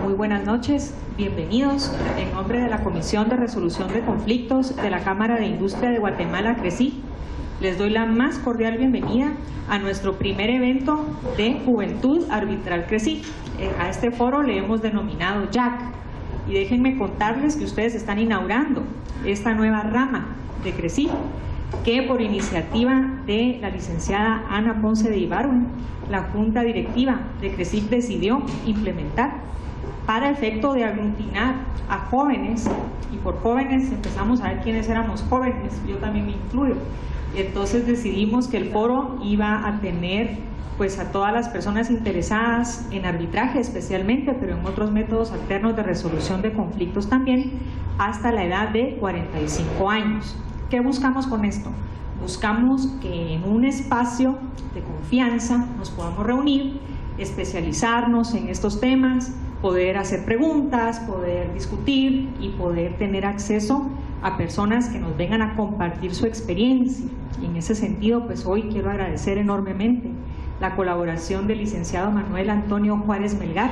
muy buenas noches, bienvenidos. En nombre de la Comisión de Resolución de Conflictos de la Cámara de Industria de Guatemala, CRECIG, les doy la más cordial bienvenida a nuestro primer evento de Juventud Arbitral CRECIG. A este foro le hemos denominado JAC, y déjenme contarles que ustedes están inaugurando esta nueva rama de CRECIG, que por iniciativa de la licenciada Ana Ponce de Ibargüen, la Junta Directiva de CRECIG decidió implementar para efecto de aglutinar a jóvenes, y por jóvenes empezamos a ver quiénes éramos jóvenes, yo también me incluyo. Entonces decidimos que el foro iba a tener pues a todas las personas interesadas en arbitraje especialmente, pero en otros métodos alternos de resolución de conflictos también, hasta la edad de 45 años. ¿Qué buscamos con esto? Buscamos que en un espacio de confianza nos podamos reunir, especializarnos en estos temas, poder hacer preguntas, poder discutir y poder tener acceso a personas que nos vengan a compartir su experiencia. Y en ese sentido, pues hoy quiero agradecer enormemente la colaboración del licenciado Manuel Antonio Juárez Melgar.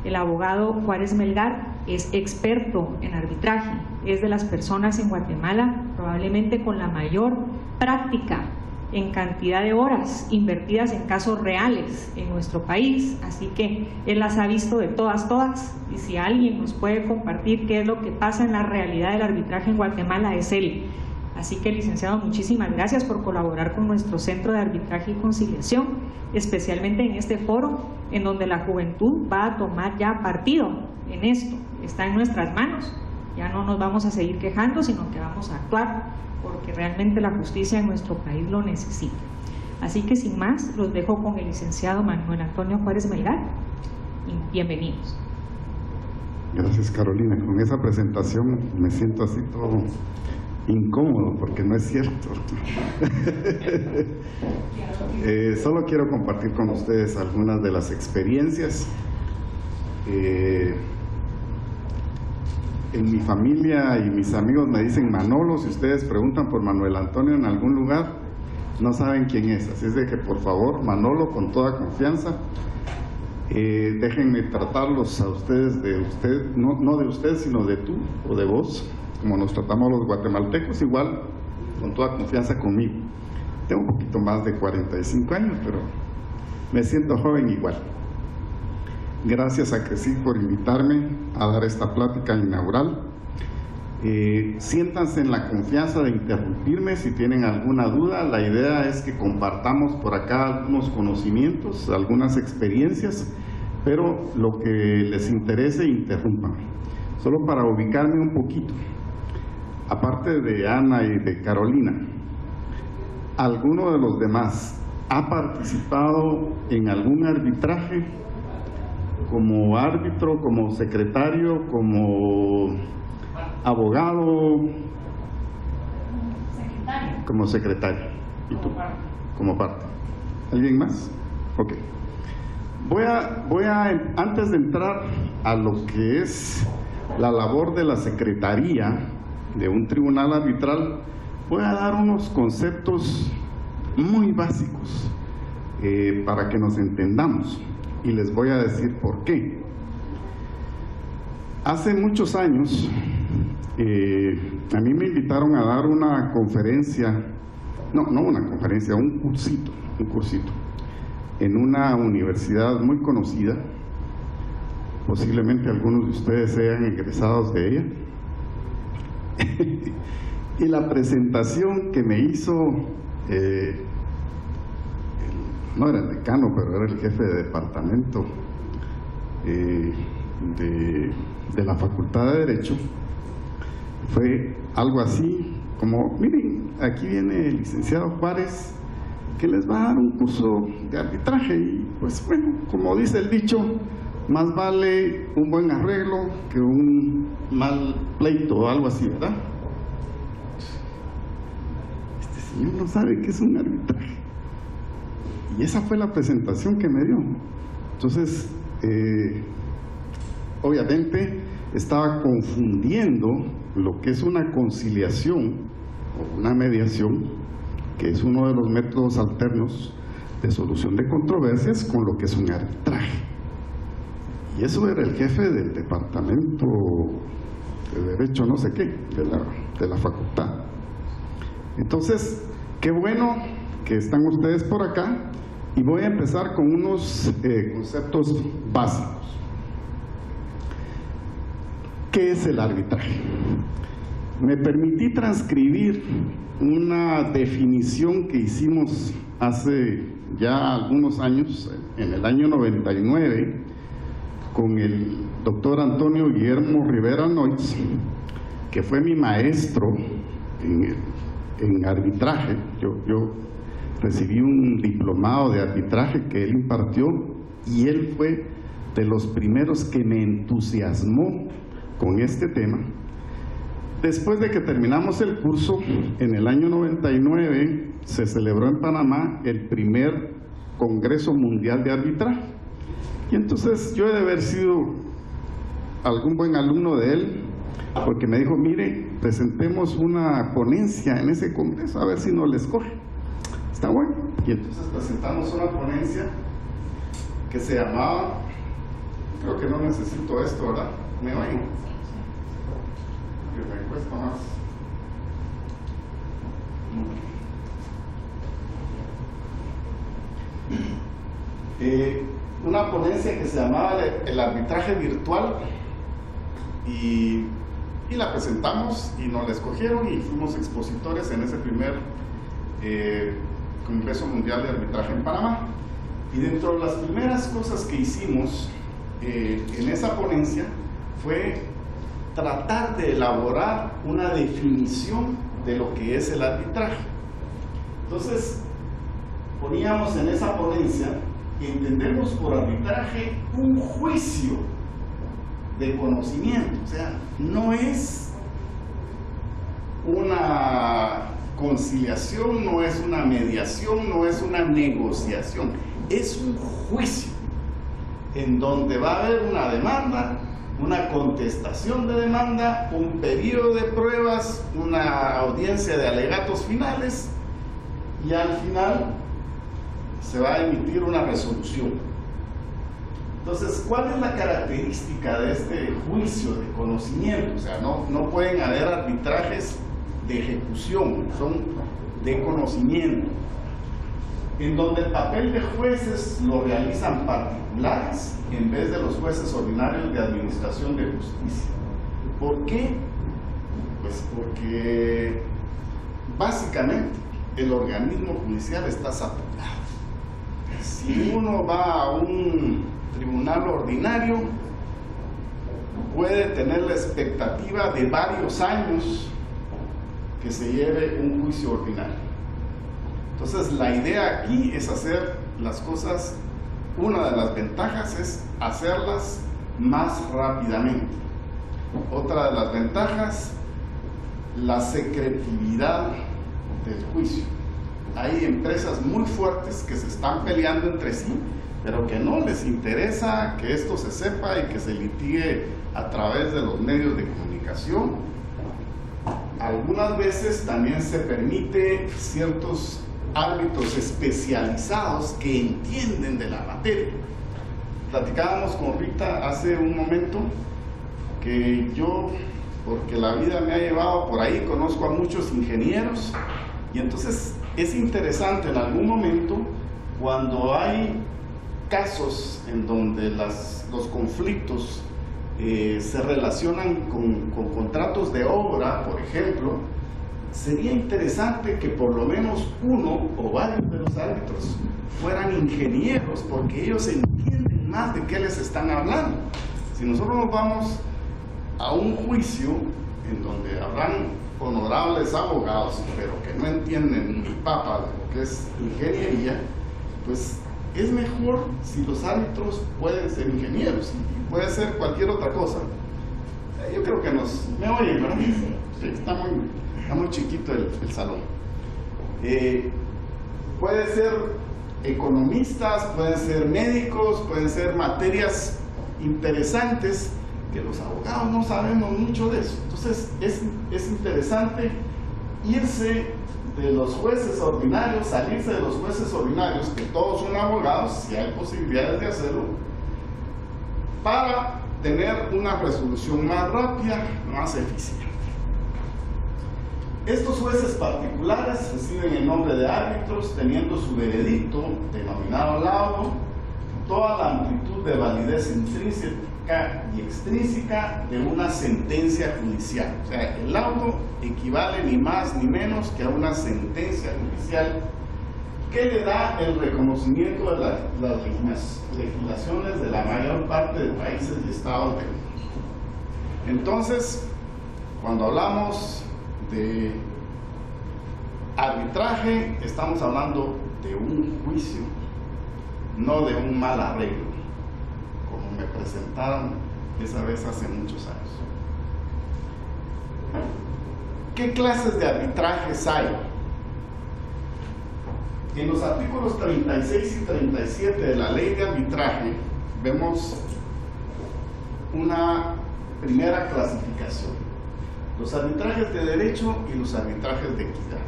El abogado Juárez Melgar es experto en arbitraje, es de las personas en Guatemala probablemente con la mayor práctica en cantidad de horas invertidas en casos reales en nuestro país, así que él las ha visto de todas, y si alguien nos puede compartir qué es lo que pasa en la realidad del arbitraje en Guatemala es él. Así que, licenciado, muchísimas gracias por colaborar con nuestro Centro de Arbitraje y Conciliación, especialmente en este foro en donde la juventud va a tomar ya partido en esto. Está en nuestras manos, ya no nos vamos a seguir quejando, sino que vamos a actuar, porque realmente la justicia en nuestro país lo necesita. Así que sin más, los dejo con el licenciado Manuel Antonio Juárez Melgar, y bienvenidos. Gracias, Carolina. Con esa presentación me siento así todo incómodo, porque no es cierto. Solo quiero compartir con ustedes algunas de las experiencias. En mi familia y mis amigos me dicen Manolo. Si ustedes preguntan por Manuel Antonio en algún lugar, no saben quién es. Así es de que, por favor, Manolo, con toda confianza, déjenme tratarlos a ustedes de usted, no de usted, sino de tú o de vos, como nos tratamos los guatemaltecos, igual, con toda confianza conmigo. Tengo un poquito más de 45 años, pero me siento joven igual. Gracias a CRECIG por invitarme a dar esta plática inaugural. Siéntanse en la confianza de interrumpirme si tienen alguna duda. La idea es que compartamos por acá algunos conocimientos, algunas experiencias, pero lo que les interese, interrúmpanme. Solo para ubicarme un poquito, aparte de Ana y de Carolina, ¿alguno de los demás ha participado en algún arbitraje como árbitro, como secretario, como abogado? Secretario. Como secretario. ¿Y tú? Como parte. ¿Alguien más? Ok. Voy a, antes de entrar a lo que es la labor de la secretaría de un tribunal arbitral, voy a dar unos conceptos muy básicos para que nos entendamos, y les voy a decir por qué. Hace muchos años a mí me invitaron a dar una conferencia, no una conferencia, un cursito en una universidad muy conocida. Posiblemente algunos de ustedes sean egresados de ella. Y la presentación que me hizo, no era el decano, pero era el jefe de departamento de la Facultad de Derecho, fue algo así como: miren, aquí viene el licenciado Juárez, que les va a dar un curso de arbitraje, y pues bueno, como dice el dicho, más vale un buen arreglo que un mal pleito o algo así, ¿verdad? Este señor no sabe qué es un arbitraje. Y esa fue la presentación que me dio. Entonces, obviamente estaba confundiendo lo que es una conciliación o una mediación, que es uno de los métodos alternos de solución de controversias, con lo que es un arbitraje. Y eso era el jefe del departamento de Derecho no sé qué, de la facultad. Entonces, qué bueno que están ustedes por acá, y voy a empezar con unos conceptos básicos. ¿Qué es el arbitraje? Me permití transcribir una definición que hicimos hace ya algunos años, en el año 99, con el doctor Antonio Guillermo Rivera Noitz, que fue mi maestro en arbitraje. Yo recibí un diplomado de arbitraje que él impartió, y él fue de los primeros que me entusiasmó con este tema. Después de que terminamos el curso, en el año 99 se celebró en Panamá el primer Congreso Mundial de Arbitraje, y entonces yo he de haber sido algún buen alumno de él, porque me dijo: mire, presentemos una ponencia en ese congreso, a ver si nos les coge. Está bueno. Y entonces presentamos una ponencia que se llamaba, creo que no necesito esto, ¿verdad? ¿Me oyen? Que me cuesta más. Una ponencia que se llamaba el arbitraje virtual, y la presentamos y nos la escogieron y fuimos expositores en ese primer Congreso Mundial de Arbitraje en Panamá. Y dentro de las primeras cosas que hicimos en esa ponencia fue tratar de elaborar una definición de lo que es el arbitraje. Entonces, poníamos en esa ponencia que entendemos por arbitraje un juicio de conocimiento, o sea, no es una conciliación, no es una mediación, no es una negociación, es un juicio en donde va a haber una demanda, una contestación de demanda, un periodo de pruebas, una audiencia de alegatos finales, y al final se va a emitir una resolución. Entonces, ¿cuál es la característica de este juicio de conocimiento? O sea, no pueden haber arbitrajes de ejecución, son de conocimiento, en donde el papel de jueces lo realizan particulares en vez de los jueces ordinarios de administración de justicia. ¿Por qué? Pues porque básicamente el organismo judicial está saturado. Si uno va a un tribunal ordinario, puede tener la expectativa de varios años que se lleve un juicio ordinario. Entonces, la idea aquí es hacer las cosas, una de las ventajas es hacerlas más rápidamente. Otra de las ventajas, la secretividad del juicio. Hay empresas muy fuertes que se están peleando entre sí, pero que no les interesa que esto se sepa y que se litigue a través de los medios de comunicación. Algunas veces también se permite ciertos árbitros especializados que entienden de la materia. Platicábamos con Rita hace un momento que yo, porque la vida me ha llevado por ahí, conozco a muchos ingenieros, y entonces es interesante en algún momento cuando hay casos en donde los conflictos se relacionan con contratos de obra, por ejemplo, sería interesante que por lo menos uno o varios de los árbitros fueran ingenieros, porque ellos entienden más de qué les están hablando. Si nosotros nos vamos a un juicio en donde habrán honorables abogados, pero que no entienden ni papa de lo que es ingeniería, pues es mejor si los árbitros pueden ser ingenieros, y puede ser cualquier otra cosa. Yo creo que me oyen, ¿verdad? Sí, está muy chiquito el salón. Puede ser economistas, pueden ser médicos, pueden ser materias interesantes que los abogados no sabemos mucho de eso. Entonces es interesante irse de los jueces ordinarios, salirse de los jueces ordinarios, que todos son abogados, si hay posibilidades de hacerlo, para tener una resolución más rápida, más eficiente. Estos jueces particulares reciben el nombre de árbitros, teniendo su veredicto, denominado laudo, toda la amplitud de validez intrínseca y extrínseca de una sentencia judicial. O sea, el laudo equivale ni más ni menos que a una sentencia judicial que le da el reconocimiento de las legislaciones de la mayor parte de países y estados del mundo. Entonces, cuando hablamos de arbitraje, estamos hablando de un juicio, no de un mal arreglo, como me presentaron esa vez hace muchos años. ¿Qué clases de arbitrajes hay? En los artículos 36 y 37 de la Ley de Arbitraje vemos una primera clasificación: los arbitrajes de derecho y los arbitrajes de equidad.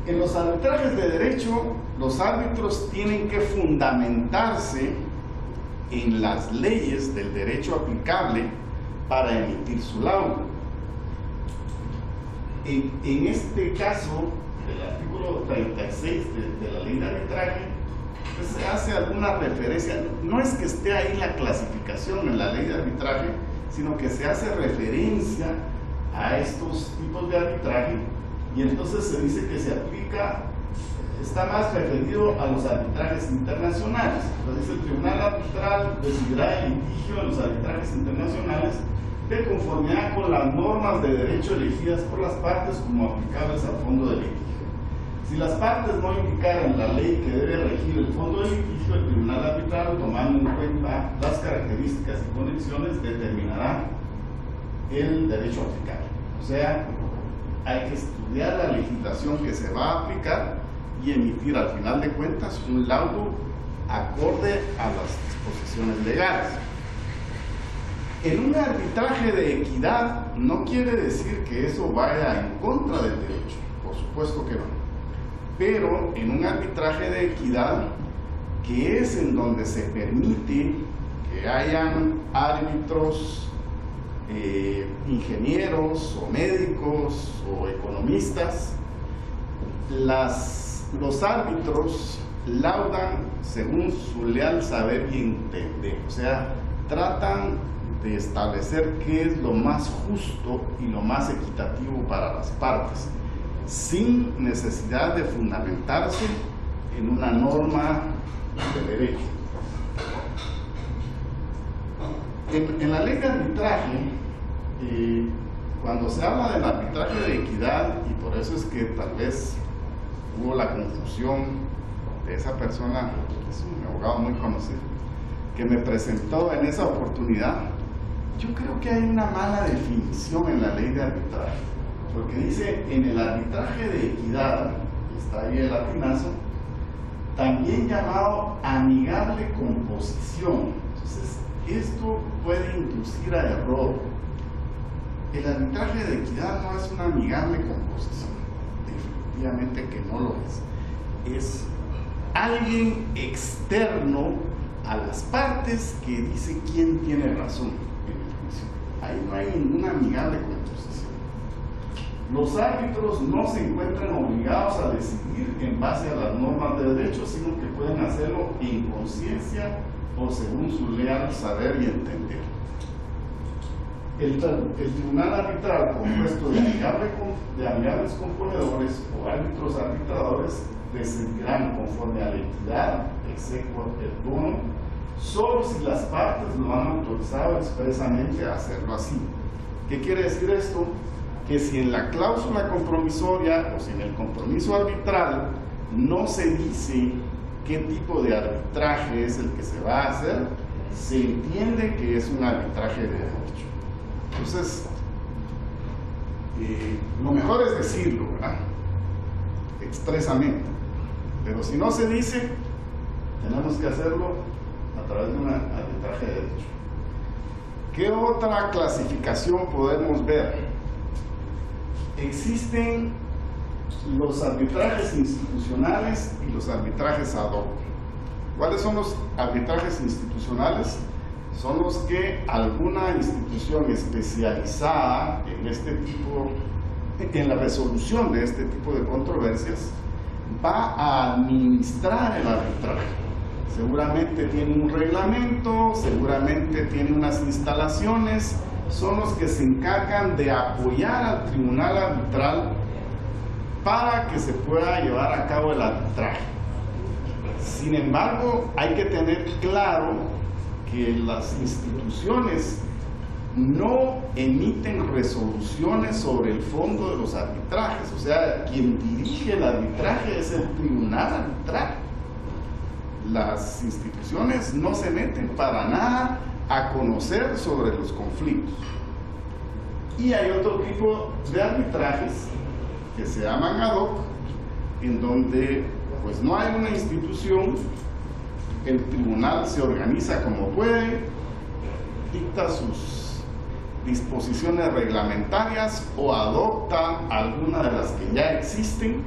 En los arbitrajes de derecho, los árbitros tienen que fundamentarse en las leyes del derecho aplicable para emitir su laudo. En este caso, del artículo 36 de la Ley de Arbitraje, pues se hace alguna referencia. No es que esté ahí la clasificación en la Ley de Arbitraje, sino que se hace referencia a estos tipos de arbitraje, y entonces se dice que se aplica, está más referido a los arbitrajes internacionales. Entonces el Tribunal Arbitral decidirá el litigio en los arbitrajes internacionales de conformidad con las normas de derecho elegidas por las partes como aplicables al fondo de litigio. Si las partes no indicaran la ley que debe regir el fondo de litigio, el Tribunal Arbitral, tomando en cuenta las características y condiciones, determinará el derecho aplicable. O sea, hay que estudiar la legislación que se va a aplicar y emitir al final de cuentas un laudo acorde a las disposiciones legales. En un arbitraje de equidad no quiere decir que eso vaya en contra del derecho, por supuesto que no. Pero en un arbitraje de equidad, que es en donde se permite que hayan árbitros, ingenieros o médicos o economistas, los árbitros laudan según su leal saber y entender. O sea, tratan de establecer qué es lo más justo y lo más equitativo para las partes, sin necesidad de fundamentarse en una norma de derecho. En la Ley de Arbitraje, cuando se habla del arbitraje de equidad, y por eso es que tal vez hubo la confusión de esa persona, que es un abogado muy conocido, que me presentó en esa oportunidad, yo creo que hay una mala definición en la Ley de Arbitraje. Porque dice, en el arbitraje de equidad, está ahí el latinazo, también llamado amigable composición. Entonces, esto puede inducir a error. El arbitraje de equidad no es una amigable composición, definitivamente que no lo es. Es alguien externo a las partes que dice quién tiene razón en el juicio. Ahí no hay ninguna amigable composición. Los árbitros no se encuentran obligados a decidir en base a las normas de derecho, sino que pueden hacerlo en conciencia o según su leal saber y entender. El Tribunal Arbitral, compuesto de amigables componedores o árbitros arbitradores, decidirán conforme a la equidad, exequo et bono, solo si las partes lo han autorizado expresamente a hacerlo así. ¿Qué quiere decir esto? Que si en la cláusula compromisoria o si en el compromiso arbitral no se dice qué tipo de arbitraje es el que se va a hacer, se entiende que es un arbitraje de derecho. Entonces, lo mejor es decirlo, ¿verdad? Expresamente. Pero si no se dice, tenemos que hacerlo a través de un arbitraje de derecho. ¿Qué otra clasificación podemos ver? Existen los arbitrajes institucionales y los arbitrajes ad hoc. ¿Cuáles son los arbitrajes institucionales? Son los que alguna institución especializada en este tipo, en la resolución de este tipo de controversias, va a administrar el arbitraje. Seguramente tiene un reglamento, seguramente tiene unas instalaciones, son los que se encargan de apoyar al tribunal arbitral para que se pueda llevar a cabo el arbitraje. Sin embargo, hay que tener claro que las instituciones no emiten resoluciones sobre el fondo de los arbitrajes. O sea, quien dirige el arbitraje es el tribunal arbitral. Las instituciones no se meten para nada a conocer sobre los conflictos. Y hay otro tipo de arbitrajes que se llaman ad hoc, en donde pues no hay una institución, el tribunal se organiza como puede, dicta sus disposiciones reglamentarias o adopta alguna de las que ya existen.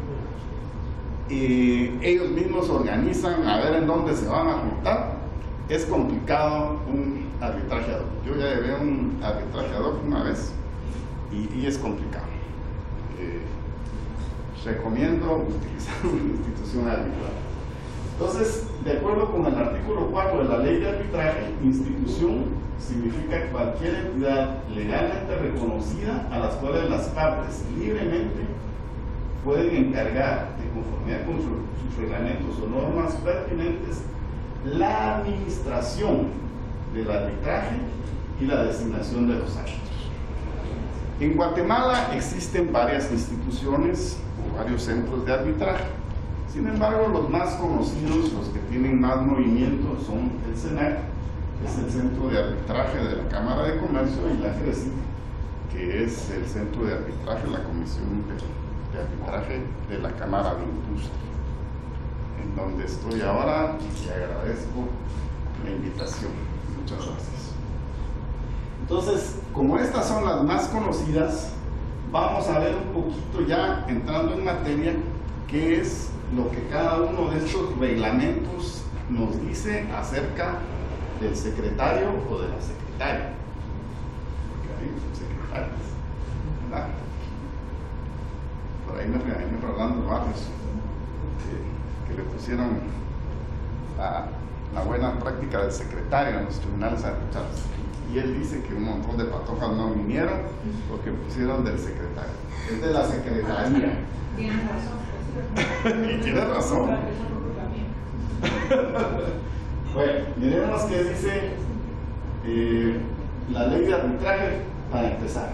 Ellos mismos organizan a ver en dónde se van a juntar. Es complicado un arbitraje ad hoc. Yo ya llevé un arbitraje ad hoc una vez y es complicado. Recomiendo utilizar una institución arbitral. Entonces, de acuerdo con el artículo 4 de la Ley de Arbitraje, institución significa cualquier entidad legalmente reconocida a las cuales las partes libremente pueden encargar, de conformidad con sus reglamentos o normas pertinentes, la administración del arbitraje y la designación de los árbitros. En Guatemala existen varias instituciones o varios centros de arbitraje. Sin embargo, los más conocidos, los que tienen más movimiento, son el CENAC, que es el Centro de Arbitraje de la Cámara de Comercio, y la CRECIC, que es el Centro de Arbitraje, la Comisión de Arbitraje de la Cámara de Industria, en donde estoy ahora y agradezco la invitación. Muchas gracias. Entonces, como estas son las más conocidas, vamos a ver un poquito ya entrando en materia qué es lo que cada uno de estos reglamentos nos dice acerca del secretario o de la secretaria. Porque hay secretarias, ¿verdad? Por ahí me regañó Rolando Barrios, que le pusieron la buena práctica del secretario en los tribunales arbitrales. Y él dice que un montón de patojas no vinieron porque pusieron del secretario. Es de la secretaría. Tienes razón. Y tiene razón. Bueno, miremos qué dice la ley de arbitraje para empezar.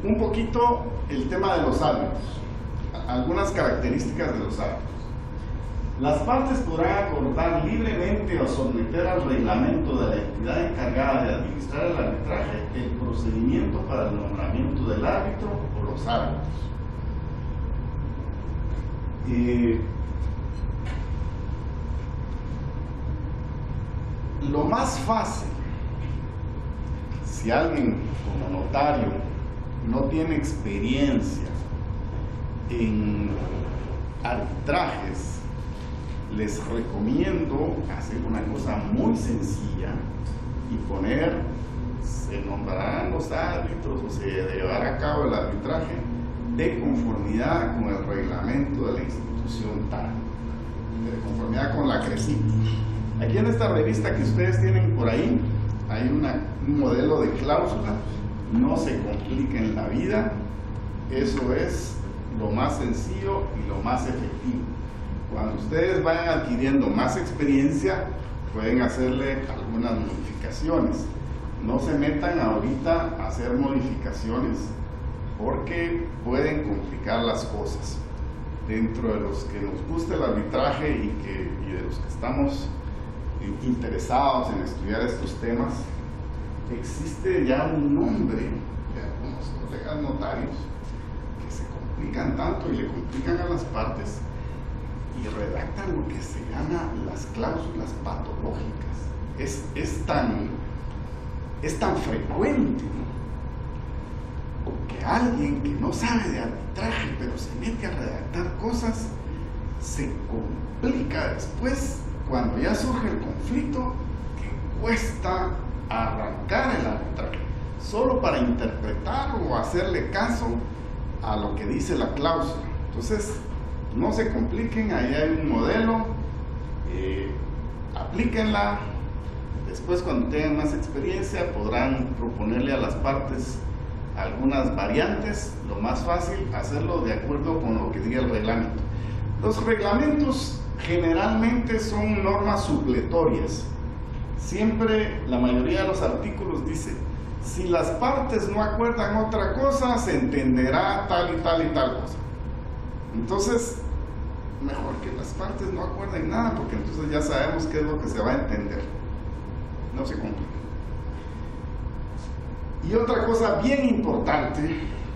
Un poquito el tema de los árbitros. Algunas características de los árbitros. Las partes podrán acordar libremente o someter al reglamento de la entidad encargada de administrar el arbitraje el procedimiento para el nombramiento del árbitro o los árbitros. Lo más fácil, si alguien como notario no tiene experiencia en arbitrajes, les recomiendo hacer una cosa muy sencilla y poner, se nombrarán los árbitros o se llevará a cabo el arbitraje de conformidad con el reglamento de la institución tal, de conformidad con la CRECIC. Aquí en esta revista que ustedes tienen por ahí hay un modelo de cláusula. No se compliquen la vida, eso es lo más sencillo y lo más efectivo. Cuando ustedes vayan adquiriendo más experiencia, pueden hacerle algunas modificaciones. No se metan ahorita a hacer modificaciones porque pueden complicar las cosas. Dentro de los que nos gusta el arbitraje y de los que estamos interesados en estudiar estos temas, existe ya un nombre de algunos colegas notarios que se complican tanto y le complican a las partes y redactan lo que se llama las cláusulas patológicas. Es tan frecuente, ¿no? Que alguien que no sabe de arbitraje pero se mete a redactar cosas se complica después, cuando ya surge el conflicto, que cuesta arrancar el arbitraje, solo para interpretar o hacerle caso a lo que dice la cláusula. Entonces, no se compliquen, ahí hay un modelo, aplíquenla. Después, cuando tengan más experiencia, podrán proponerle a las partes algunas variantes. Lo más fácil, hacerlo de acuerdo con lo que diga el reglamento. Los reglamentos generalmente son normas supletorias. Siempre, la mayoría de los artículos dice, si las partes no acuerdan otra cosa, se entenderá tal y tal y tal cosa. Entonces, mejor que las partes no acuerden nada, porque entonces ya sabemos qué es lo que se va a entender. No se complica. Y otra cosa bien importante,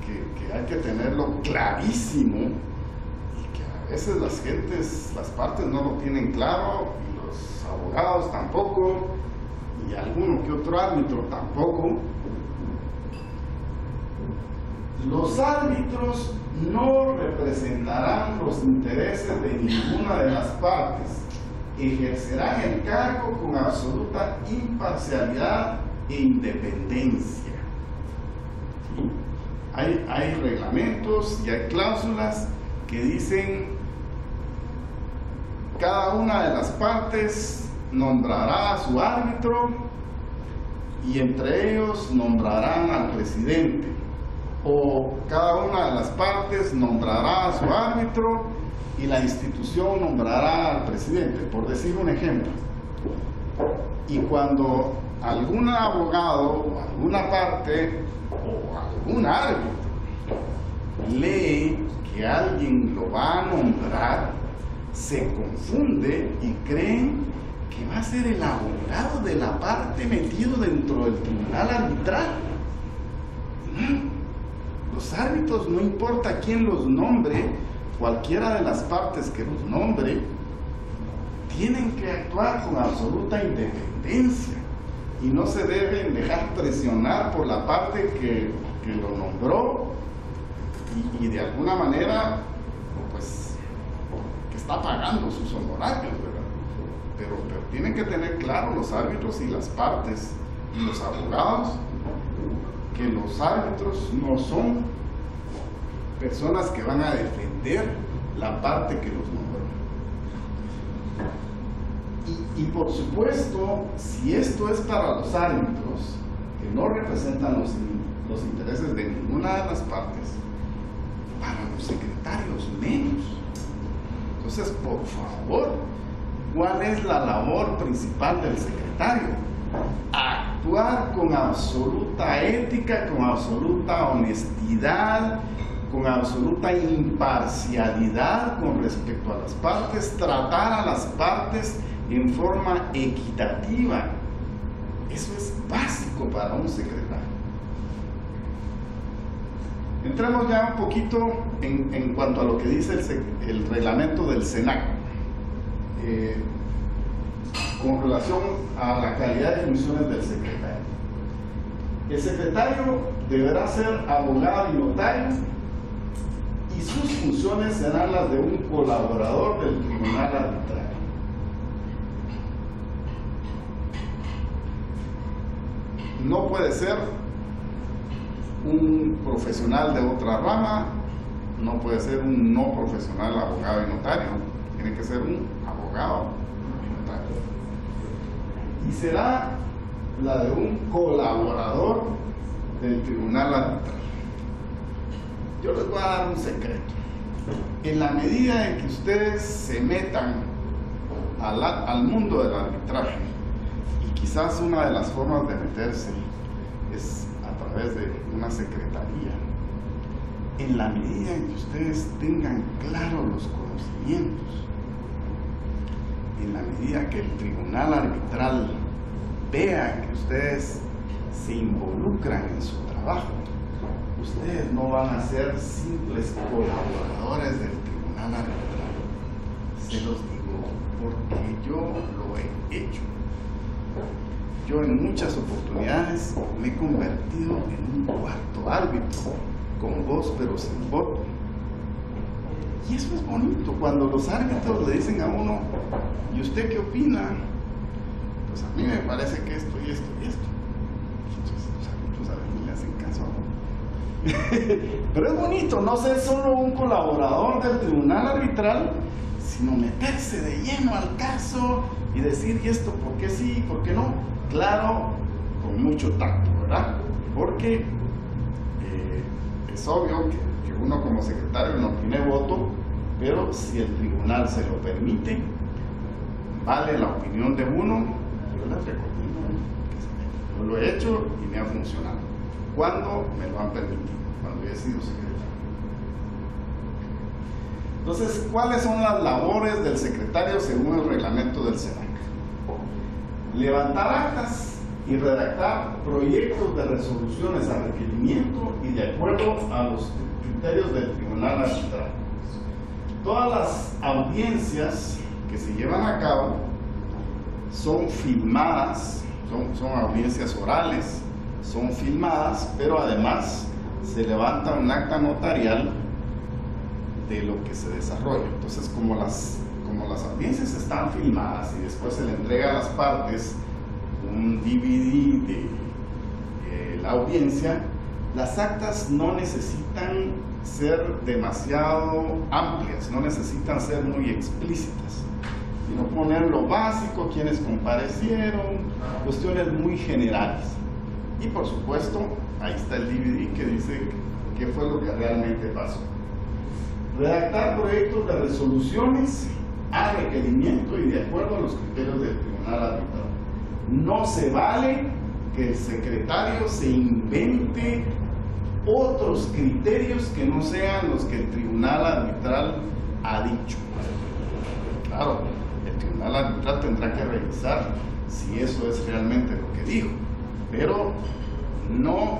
que hay que tenerlo clarísimo, y que a veces las partes no lo tienen claro, y los abogados tampoco, y alguno que otro árbitro tampoco. Los árbitros no representarán los intereses de ninguna de las partes. Ejercerán el cargo con absoluta imparcialidad e independencia. ¿Sí? Hay reglamentos y hay cláusulas que dicen cada una de las partes nombrará a su árbitro y entre ellos nombrarán al presidente, o cada una de las partes nombrará a su árbitro y la institución nombrará al presidente, por decir un ejemplo. Y cuando algún abogado o alguna parte o algún árbitro lee que alguien lo va a nombrar, se confunde y creen que va a ser el abogado de la parte metido dentro del tribunal arbitral. Los árbitros, no importa quién los nombre, cualquiera de las partes que los nombre, tienen que actuar con absoluta independencia y no se deben dejar presionar por la parte que lo nombró y de alguna manera, pues, que está pagando sus honorarios, ¿verdad? Pero tienen que tener claro los árbitros y las partes y los abogados que los árbitros no son personas que van a defender la parte que los nombró. Y por supuesto, si esto es para los árbitros que no representan los intereses de ninguna de las partes, para los secretarios menos. Entonces, por favor, ¿cuál es la labor principal del secretario? Actuar con absoluta ética, con absoluta honestidad, con absoluta imparcialidad con respecto a las partes, tratar a las partes en forma equitativa. Eso es básico para un secretario. Entremos ya un poquito en cuanto a lo que dice el reglamento del SENAC con relación a la calidad de funciones del secretario. El secretario deberá ser abogado y notario, y sus funciones serán las de un colaborador del tribunal arbitral. No puede ser un profesional de otra rama, no puede ser un no profesional abogado y notario, tiene que ser un abogado y notario. Y será la de un colaborador del tribunal arbitral. Yo les voy a dar un secreto. En la medida en que ustedes se metan al mundo del arbitraje, y quizás una de las formas de meterse es a través de una secretaría, en la medida en que ustedes tengan claros los conocimientos, en la medida que el tribunal arbitral vea que ustedes se involucran en su trabajo, ustedes no van a ser simples colaboradores del tribunal arbitral. Se los digo porque yo lo he hecho. Yo en muchas oportunidades me he convertido en un cuarto árbitro, con voz pero sin voto. Y eso es bonito, cuando los árbitros le dicen a uno, ¿y usted qué opina? Pues a mí me parece que esto y esto y esto. Entonces los árbitros a veces le hacen caso a uno. Pero es bonito no ser solo un colaborador del tribunal arbitral, sino meterse de lleno al caso y decir, ¿y esto por qué sí, por qué no? Claro, con mucho tacto, ¿verdad? Porque es obvio que uno como secretario no tiene voto, pero si el tribunal se lo permite, vale la opinión de uno. Yo les recomiendo que se metan. Yo lo he hecho y me ha funcionado. ¿Cuándo me lo han permitido? Cuando he sido secretario. Entonces, ¿cuáles son las labores del secretario según el reglamento del SENAC? Levantar actas y redactar proyectos de resoluciones a requerimiento y de acuerdo a los criterios del tribunal arbitral. Todas las audiencias que se llevan a cabo son filmadas, son audiencias orales, son filmadas, pero además se levanta un acta notarial de lo que se desarrolla. Entonces, como las audiencias están filmadas y después se le entrega a las partes un DVD de la audiencia, las actas no necesitan ser demasiado amplias, no necesitan ser muy explícitas, sino poner lo básico, quienes comparecieron, cuestiones muy generales. Y por supuesto, ahí está el DVD que dice qué fue lo que realmente pasó. Redactar proyectos de resoluciones a requerimiento y de acuerdo a los criterios del tribunal arbitral. No se vale que el secretario se invente otros criterios que no sean los que el tribunal arbitral ha dicho. Claro, el tribunal arbitral tendrá que revisar si eso es realmente lo que dijo, pero no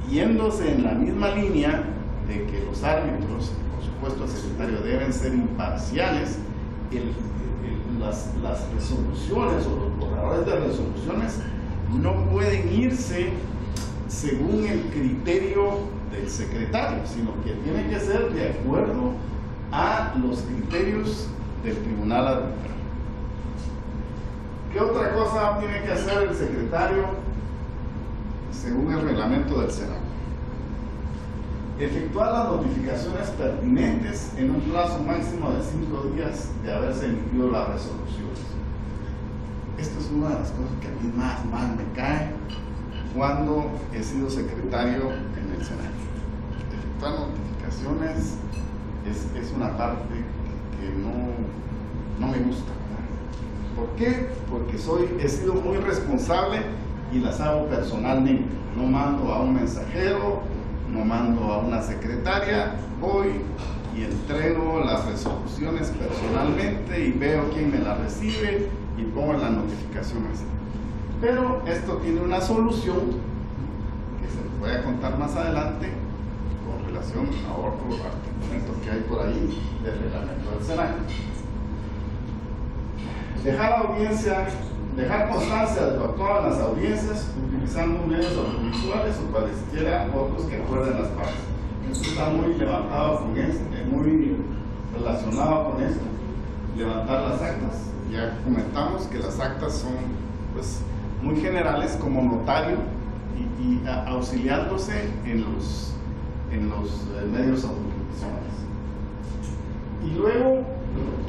yéndose en la misma línea de que los árbitros, por supuesto el secretario, deben ser imparciales. Las resoluciones o los borradores de resoluciones no pueden irse según el criterio del secretario, sino que tiene que ser de acuerdo a los criterios del tribunal arbitral. ¿Qué otra cosa tiene que hacer el secretario según el reglamento del SENAC? Efectuar las notificaciones pertinentes en un plazo máximo de 5 días de haberse emitido las resoluciones. Esto es una de las cosas que a mí más mal me cae cuando he sido secretario en el SENAC. Efectuar notificaciones es una parte que no me gusta, ¿verdad? ¿Por qué? Porque he sido muy responsable y las hago personalmente. No mando a un mensajero, no mando a una secretaria, voy y entrego las resoluciones personalmente y veo quién me las recibe y pongo las notificaciones. Pero esto tiene una solución que se les voy a contar más adelante con relación a otro artículo que hay por ahí del reglamento del SENAC. Dejar constancia de lo actuado en las audiencias utilizando medios audiovisuales o cualesquiera otros que acuerden las partes. Esto está muy levantado con esto, muy relacionado con esto. Levantar las actas. Ya comentamos que las actas son pues muy generales como notario y auxiliándose en los medios audiovisuales. Y luego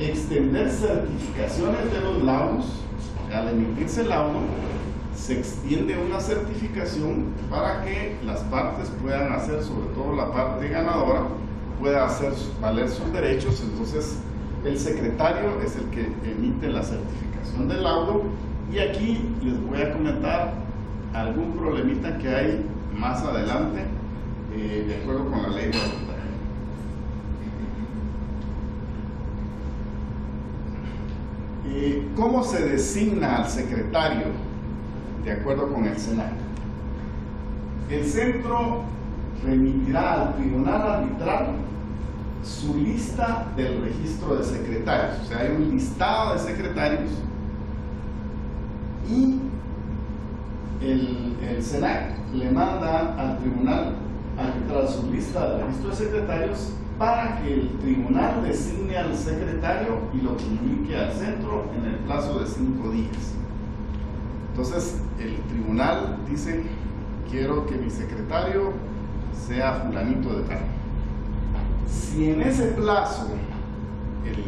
extender certificaciones de los laudos. Al emitirse el laudo, se extiende una certificación para que las partes puedan hacer, sobre todo la parte ganadora, pueda hacer valer sus derechos. Entonces, el secretario es el que emite la certificación del laudo. Y aquí les voy a comentar algún problemita que hay más adelante, de acuerdo con la ley de arbitraje. ¿Cómo se designa al secretario de acuerdo con el SENAC? El centro remitirá al tribunal arbitral su lista del registro de secretarios. O sea, hay un listado de secretarios y el SENAC le manda al tribunal arbitral su lista del registro de secretarios para que el tribunal designe al secretario y lo comunique al centro en el plazo de 5 días. Entonces, el tribunal dice: quiero que mi secretario sea fulanito de tal. Si en ese plazo el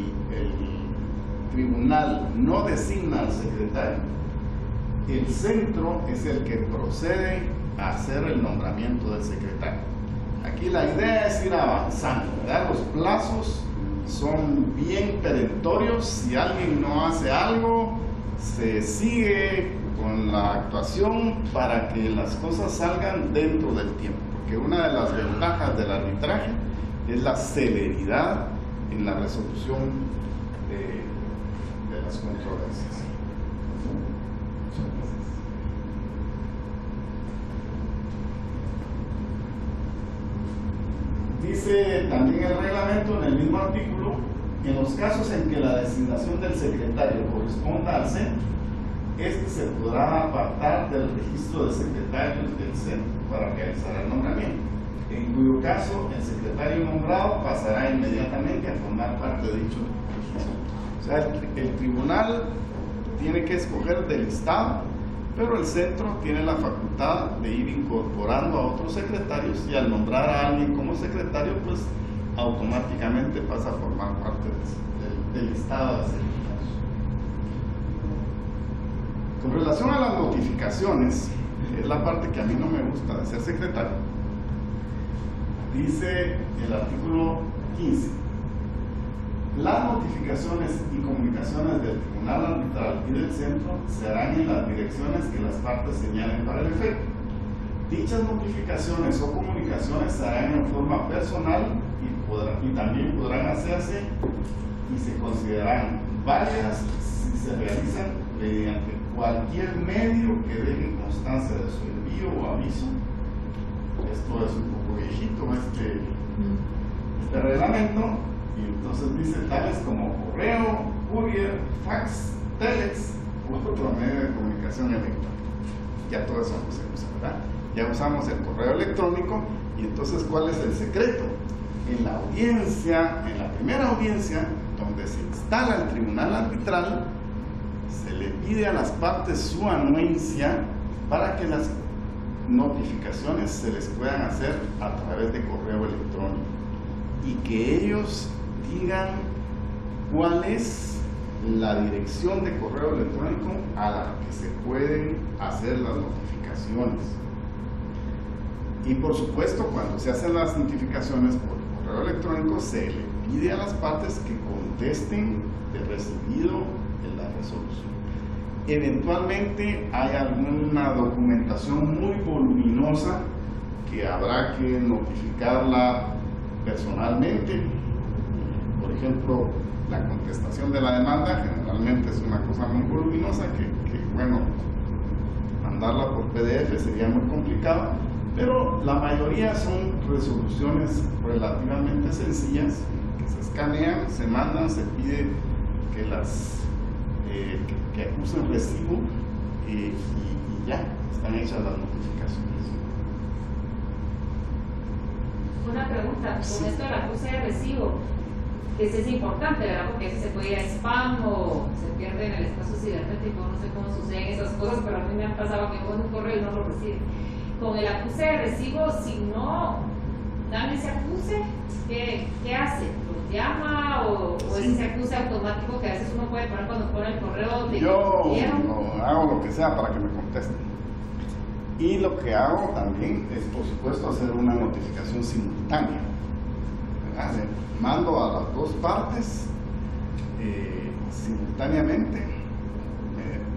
tribunal no designa al secretario, el centro es el que procede a hacer el nombramiento del secretario. Aquí la idea es ir avanzando, ¿verdad? Los plazos son bien perentorios. Si alguien no hace algo, se sigue con la actuación para que las cosas salgan dentro del tiempo, porque una de las ventajas del arbitraje es la celeridad en la resolución de las controversias. Dice también el reglamento en el mismo artículo: en los casos en que la designación del secretario corresponda al centro, este se podrá apartar del registro de secretarios del centro para realizar el nombramiento, en cuyo caso el secretario nombrado pasará inmediatamente a formar parte de dicho registro. O sea, el tribunal tiene que escoger del listado, pero el centro tiene la facultad de ir incorporando a otros secretarios, y al nombrar a alguien como secretario, pues automáticamente pasa a formar parte del listado de secretarios. Con relación a las notificaciones, es la parte que a mí no me gusta de ser secretario. Dice el artículo 15: las notificaciones y comunicaciones del tribunal arbitral y del centro se harán en las direcciones que las partes señalen para el efecto. Dichas notificaciones o comunicaciones se harán en forma personal y también podrán hacerse y se considerarán válidas si se realizan mediante cualquier medio que deje constancia de su envío o aviso. Esto es un poco viejito, este reglamento, y entonces dice tales como correo, courier, fax, telex u otro medio de comunicación electrónica. Ya todo eso no se usa, ¿verdad? Ya usamos el correo electrónico. Y entonces, ¿cuál es el secreto? En la audiencia, en la primera audiencia, donde se instala el tribunal arbitral, se le pide a las partes su anuencia para que las notificaciones se les puedan hacer a través de correo electrónico, y que ellos digan cuál es la dirección de correo electrónico a la que se pueden hacer las notificaciones. Y por supuesto, cuando se hacen las notificaciones por correo electrónico, se le pide a las partes que contesten de recibido en la resolución. Eventualmente hay alguna documentación muy voluminosa que habrá que notificarla personalmente. Por ejemplo, la contestación de la demanda generalmente es una cosa muy voluminosa que bueno, mandarla por PDF sería muy complicado, pero la mayoría son resoluciones relativamente sencillas que se escanean, se mandan, se pide que las que acusen recibo y ya están hechas las notificaciones. Una pregunta, con esto del acuse de recibo, que es importante, ¿verdad? Porque ese se puede ir a spam o se pierde en el espacio cibernético, no sé cómo suceden esas cosas, pero a mí me han pasado que pongo un correo y no lo recibe. Con el acuse de recibo, si no dan ese acuse, ¿qué hace? ¿Los llama o es ese acuse automático que a veces uno puede poner cuando pone el correo? Yo hago lo que sea para que me contesten. Y lo que hago también es, por supuesto, hacer una notificación simultánea, ¿verdad? Mando a las dos partes simultáneamente.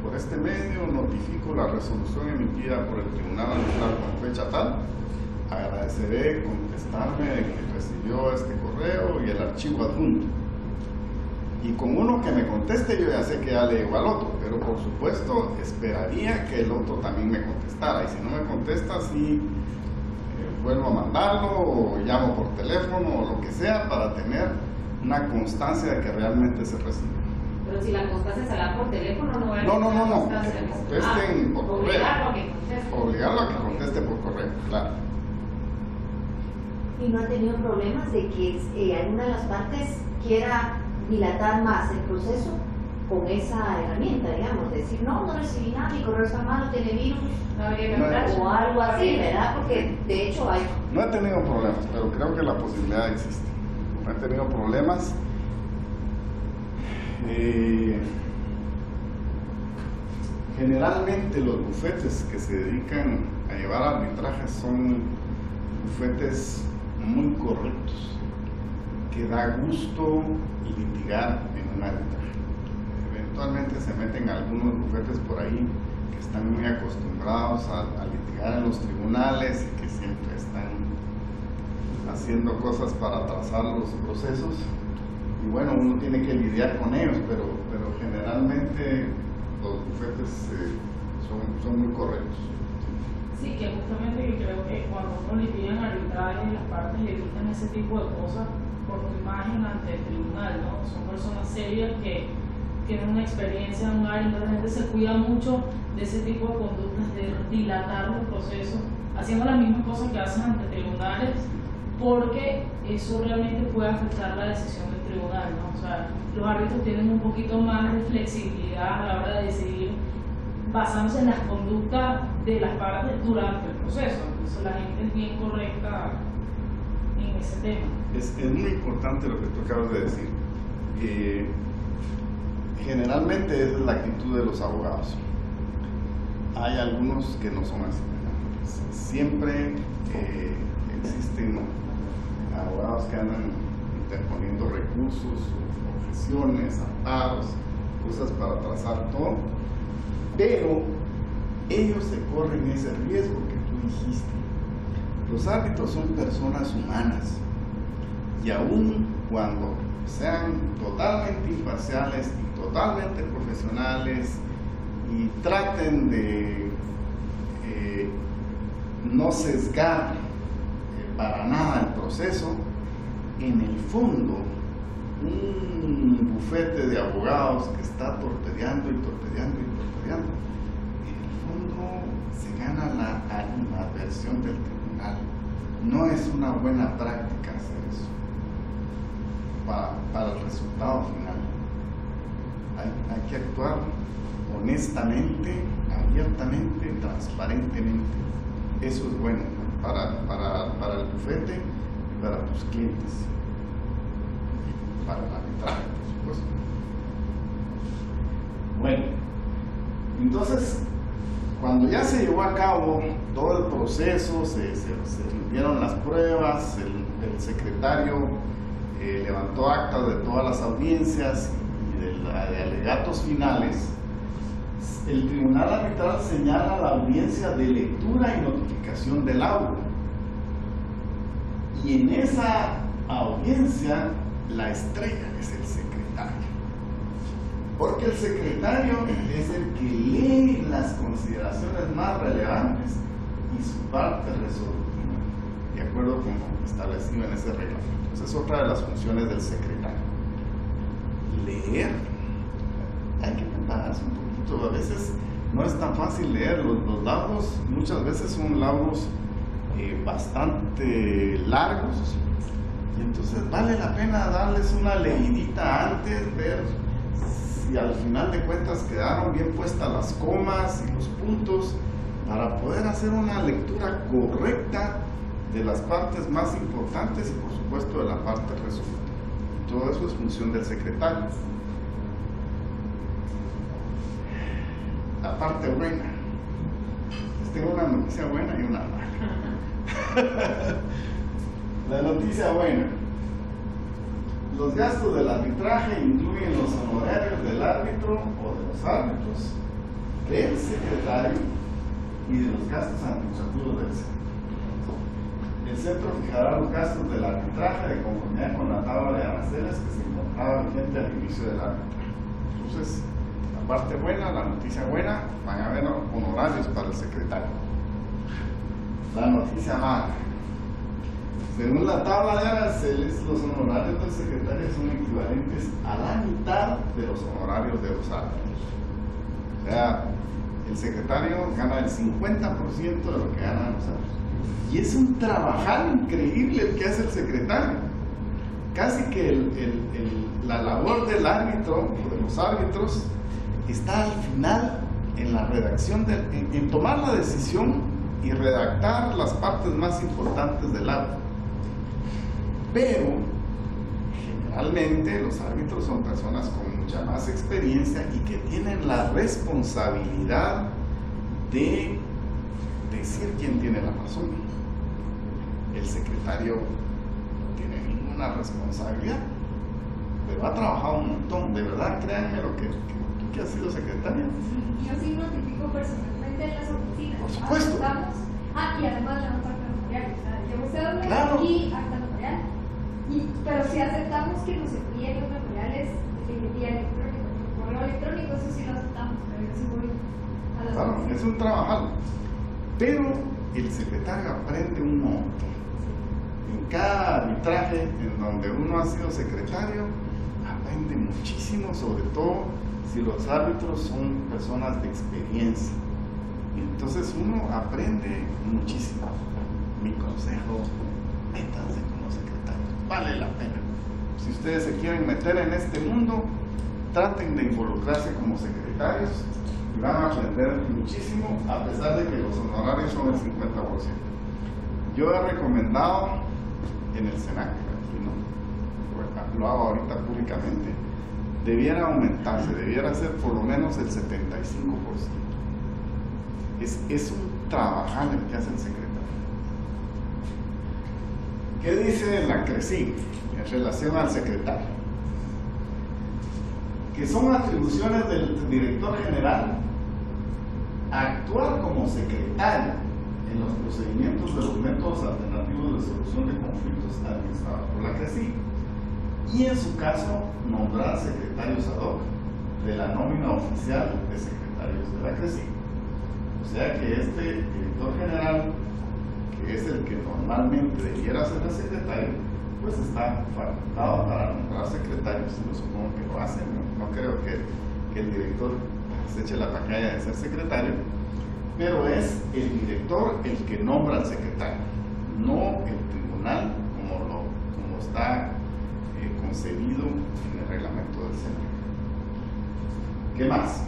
Por este medio notifico la resolución emitida por el tribunal arbitral con fecha tal. Agradeceré contestarme de que recibió este correo y el archivo adjunto. Y con uno que me conteste, yo ya sé que ya le digo al otro, pero por supuesto esperaría que el otro también me contestara. Y si no me contesta, sí vuelvo a mandarlo o llamo por teléfono o lo que sea para tener una constancia de que realmente se recibe. Pero si la constancia se da por teléfono, no va a No, que contesten por correo. Obligarlo a que conteste. Obligarlo a que conteste por correo, claro. ¿Y no ha tenido problemas de que alguna de las partes quiera dilatar más el proceso con esa herramienta, digamos? Decir, no recibí nada, mi correo está mal, tiene virus, o algo así, ¿verdad? Porque de hecho hay. No he tenido problemas, pero creo que la posibilidad existe. No he tenido problemas. Generalmente los bufetes que se dedican a llevar arbitrajes son bufetes muy correctos, que da gusto litigar en un arbitraje. Eventualmente se meten algunos bufetes por ahí que están muy acostumbrados a litigar en los tribunales y que siempre están haciendo cosas para atrasar los procesos. Y bueno, uno tiene que lidiar con ellos, pero generalmente los bufetes son muy correctos. Sí, que justamente yo creo que cuando uno litiga en arbitraje, las partes evitan ese tipo de cosas por su imagen ante el tribunal, ¿no? Son personas serias que tienen una experiencia en un área, entonces la gente se cuida mucho de ese tipo de conductas, de dilatar los procesos, haciendo las mismas cosas que hacen ante tribunales, porque eso realmente puede afectar la decisión del tribunal, ¿no? O sea, los árbitros tienen un poquito más de flexibilidad a la hora de decidir basándose en las conductas de las partes durante el proceso. Entonces la gente es bien correcta en ese tema. Es muy importante lo que tú acabas de decir. Generalmente esa es la actitud de los abogados. Hay algunos que no son así. Siempre existen abogados que andan interponiendo recursos, objeciones, amparos, cosas para atrasar todo, pero ellos se corren ese riesgo que tú dijiste. Los árbitros son personas humanas y aun cuando sean totalmente imparciales y totalmente profesionales y traten de no sesgar para nada el proceso, en el fondo un bufete de abogados que está torpedeando, en el fondo se gana la animadversión del tribunal. No es una buena práctica hacer eso para el resultado final. Hay que actuar honestamente, abiertamente, transparentemente. Eso es bueno, ¿no? para el bufete y para tus clientes, y para el arbitraje, por supuesto. Bueno, entonces, cuando ya se llevó a cabo todo el proceso, se rindieron las pruebas, el secretario levantó actas de todas las audiencias y de alegatos finales, el tribunal arbitral señala la audiencia de lectura y notificación del laudo. Y en esa audiencia, la estrella es el secretario. Porque el secretario es el que lee las consideraciones más relevantes y su parte resolutiva, de acuerdo con lo establecido en ese reglamento. Esa es otra de las funciones del secretario. Leer. Hay que prepararse un poquito. A veces no es tan fácil leer los laudos, muchas veces son laudos bastante largos, y entonces vale la pena darles una leidita antes, ver si al final de cuentas quedaron bien puestas las comas y los puntos, para poder hacer una lectura correcta de las partes más importantes y por supuesto de la parte resolutiva. Todo eso es función del secretario. La parte buena. Les tengo una noticia buena y una mala. La noticia buena. Los gastos del arbitraje incluyen los honorarios del árbitro o de los árbitros, del secretario y de los gastos administrativos del centro. El centro fijará los gastos del arbitraje de conformidad con la tabla de aranceles que se encontraba vigente al inicio del arbitraje. Entonces, la parte buena, la noticia buena, van a haber honorarios para el secretario. La noticia mala. Según la tabla de aranceles, los honorarios del secretario son equivalentes a la mitad de los honorarios de los árbitros. O sea, el secretario gana el 50% de lo que ganan los árbitros. Y es un trabajal increíble el que hace el secretario. Casi que la labor del árbitro o de los árbitros está al final en la redacción, en tomar la decisión y redactar las partes más importantes del acto. Pero generalmente los árbitros son personas con mucha más experiencia y que tienen la responsabilidad de decir quién tiene la razón. El secretario no tiene ninguna responsabilidad, pero ha trabajado un montón. De verdad, créanme lo que tú que has sido secretaria. Yo sí notifico personalmente en las oficinas. Por supuesto. Y además le acta notarial. O sea, llevo cédula Claro. y acta notarial. Pero si aceptamos que nos envíen los memoriales vía electrónico, por correo electrónico, eso sí lo aceptamos, pero yo sí voy a las Claro, oficinas. es un trabajal. Pero el secretario aprende un montón. En cada arbitraje en donde uno ha sido secretario, aprende muchísimo, sobre todo si los árbitros son personas de experiencia. Y entonces uno aprende muchísimo. Mi consejo, métanse como secretarios, vale la pena. Si ustedes se quieren meter en este mundo, traten de involucrarse como secretarios y van a aprender muchísimo, a pesar de que los honorarios son el 50%. Yo he recomendado en el SENAC, aquí no, lo hago ahorita públicamente, debiera aumentarse, debiera ser por lo menos el 75%. Es un trabajal el que hace el secretario. ¿Qué dice la CRECIG en relación al secretario? Que son atribuciones del director general actuar como secretario en los procedimientos de los métodos alternativos de solución de conflictos administrados por la CRECIG, y en su caso nombrar secretarios ad hoc de la nómina oficial de secretarios de la CRECIG. O sea que este director general, que es el que normalmente debiera ser el secretario, pues está facultado para nombrar secretarios, y yo supongo que lo hacen. No creo que el director se eche la pacaya de ser secretario, pero es el director el que nombra al secretario, no el tribunal como está concebido en el reglamento del SENAC. ¿Qué más?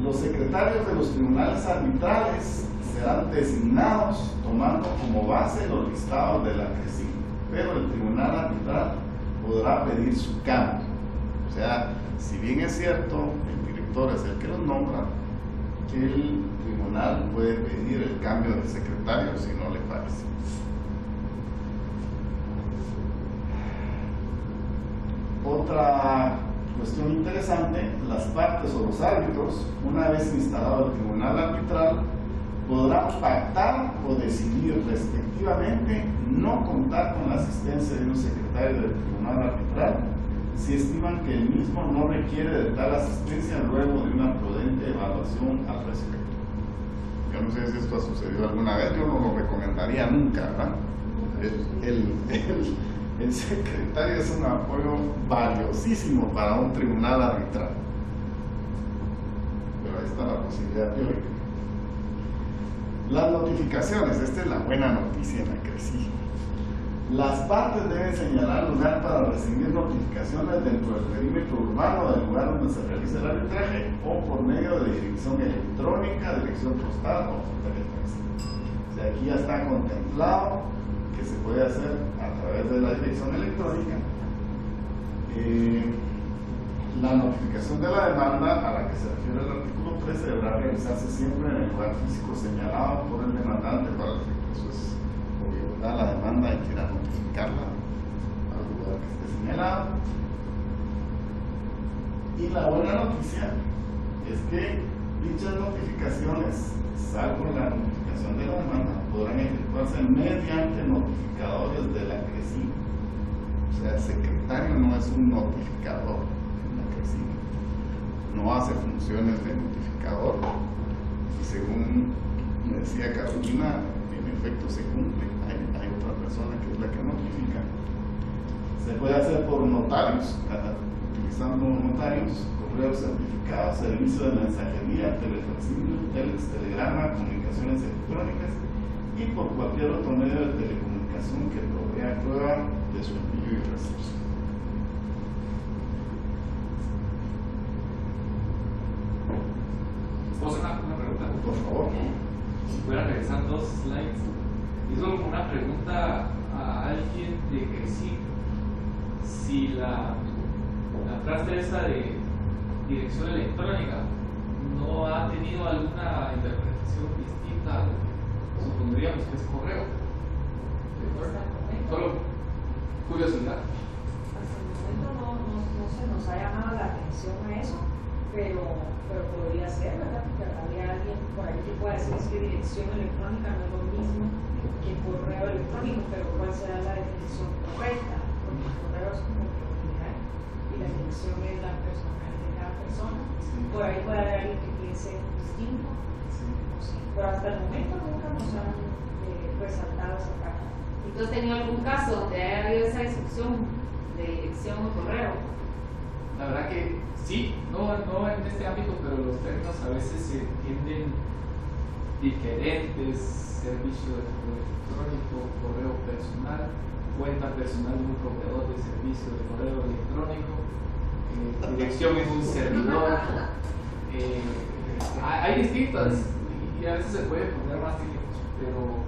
Los secretarios de los tribunales arbitrales serán designados tomando como base los listados de la CRECIG, pero el tribunal arbitral podrá pedir su cambio. O sea, si bien es cierto, el director es el que los nombra, el tribunal puede pedir el cambio del secretario si no le parece. Otra cuestión interesante, las partes o los árbitros, una vez instalado el tribunal arbitral, podrán pactar o decidir respectivamente no contar con la asistencia de un secretario del tribunal arbitral si estiman que el mismo no requiere de tal asistencia luego de una prudente evaluación al respecto. Yo no sé si esto ha sucedido alguna vez, yo no lo recomendaría nunca, ¿verdad? El secretario es un apoyo valiosísimo para un tribunal arbitral, pero ahí está la posibilidad teórica. Las notificaciones, esta es la buena noticia en la CRECIG. Las partes deben señalar lugar para recibir notificaciones dentro del perímetro urbano del lugar donde se realice el arbitraje o por medio de dirección electrónica, dirección postal o teléfono. O sea, aquí ya está contemplado que se puede hacer a través de la dirección electrónica. La notificación de la demanda a la que se refiere el artículo 13 deberá realizarse siempre en el lugar físico señalado por el demandante para el efecto. Eso es obvio, ¿verdad? La demanda hay que ir a notificarla al lugar que esté señalado. Y la buena noticia es que dichas notificaciones, salvo la notificación de la demanda, podrán efectuarse mediante notificadores de la CRECIG. O sea, el secretario no es un notificador en la CRECIG, no hace funciones de notificador, y según me decía Carolina, en efecto se cumple. Hay otra persona que es la que notifica. Se puede hacer por notarios, utilizando notarios, correo correo certificado, servicio de mensajería, telegrama, comunicaciones electrónicas y por cualquier otro medio de telecomunicación que provea prueba de su envío y recepción. ¿Puedo hacer una pregunta? Por favor. Voy a regresar 2 slides. Y solo una pregunta a alguien de CRECIC. Si la frase esta de dirección electrónica no ha tenido alguna interpretación distinta, supondríamos que es correo. Solo curiosidad. Hasta el momento no se nos ha llamado la atención a eso, pero podría ser, ¿verdad? Porque habría alguien por ahí que pueda decir es que dirección electrónica no es lo mismo que correo electrónico, pero ¿cuál será la definición correcta? Porque el correo es como que general y la dirección es la personal de cada persona. Por ahí puede haber alguien que piense distinto. No sé. Pero hasta el momento nunca nos han resaltado esa parte. ¿Y tú has tenido algún caso donde haya habido esa discusión de dirección o correo? La verdad que sí, no en este ámbito, pero los términos a veces se entienden diferentes: servicio de correo electrónico, correo personal, cuenta personal de un proveedor de servicio de correo electrónico, dirección en un servidor. Hay distintas y a veces se puede poner más tiempos, pero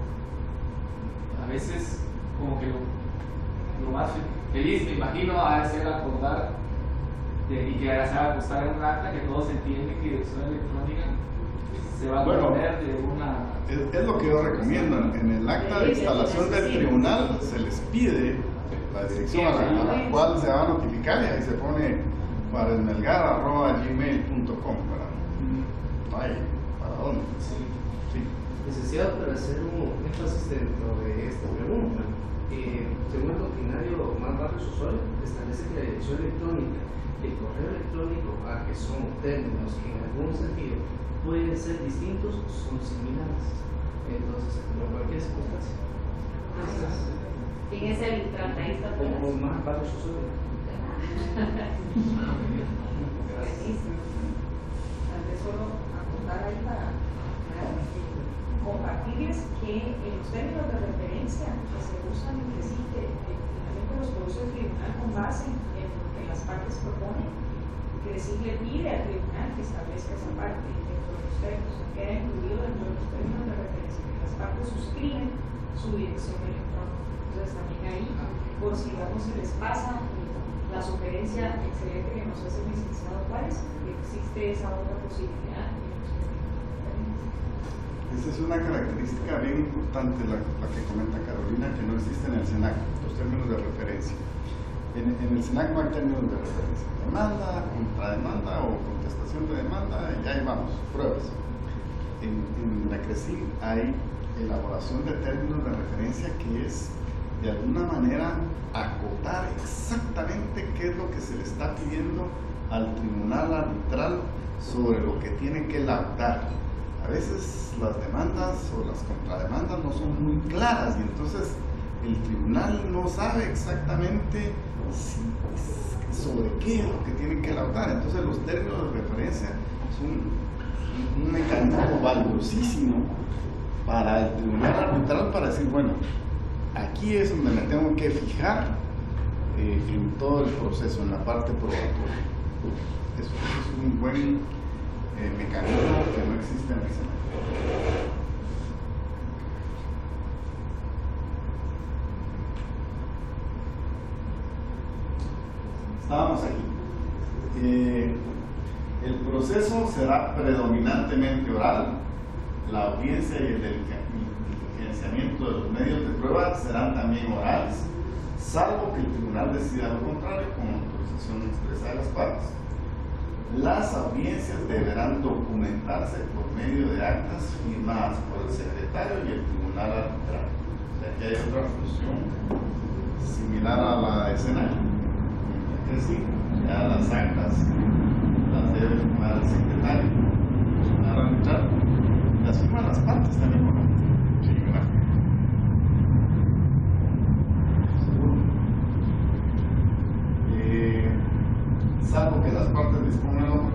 a veces como que lo más feliz, me imagino, ha de ser acordar y que se va a acostar en un acta que todos entienden que dirección electrónica se va a poner de una... Es lo que yo recomiendo. En el acta de instalación del tribunal se les pide la dirección a la cual se va a notificar y ahí se pone paresmelgar@gmail.com. No hay para dónde. Sí. Licenciado, para hacer un énfasis dentro de esta pregunta, según el doctrinario Más Barrios Osorio, establece que la dirección electrónica y el correo electrónico, a que son términos que en algún sentido pueden ser distintos, son similares. Entonces, como cualquier circunstancia. ¿Quién es el tratadista? Como Más Barrios Osorio. Tal vez solo apuntar ahí para compartirles que en los términos de referencia que se usan en CRECIC, finalmente los produce el tribunal con base en lo que las partes proponen. CRECIC le pide al tribunal que establezca esa parte dentro de los términos, queda incluido dentro de los términos de referencia, que las partes suscriben su dirección electrónica. Entonces también ahí, por si no se les pasa la sugerencia excelente que nos hace el licenciado Juárez, que existe esa otra posibilidad. Esa es una característica bien importante, la que comenta Carolina, que no existe en el SENAC, los términos de referencia. En el SENAC no hay términos de referencia. Demanda, contrademanda o contestación de demanda, y ahí vamos, pruebas. En la CRECIC hay elaboración de términos de referencia que es, de alguna manera, acotar exactamente qué es lo que se le está pidiendo al tribunal arbitral sobre lo que tiene que laudar. A veces las demandas o las contrademandas no son muy claras y entonces el tribunal no sabe exactamente sobre qué es lo que tiene que laudar. Entonces los términos de referencia son un mecanismo valiosísimo para el tribunal arbitral para decir, bueno, aquí es donde me tengo que fijar en todo el proceso, en la parte probatoria. Eso es un buen mecanismo que no existe en el Senado. Estábamos aquí. El proceso será predominantemente oral. La audiencia y el diligenciamiento de los medios de prueba serán también orales, salvo que el tribunal decida lo contrario con autorización expresa de las partes. Las audiencias deberán documentarse por medio de actas firmadas por el secretario y el tribunal arbitral. O sea, aquí hay otra función similar a la de SENAC. Que sí, ya las actas las debe firmar el secretario, el tribunal arbitral, las firman las partes también, ¿no? Sí, ¿verdad? Salvo que las partes dispongan lo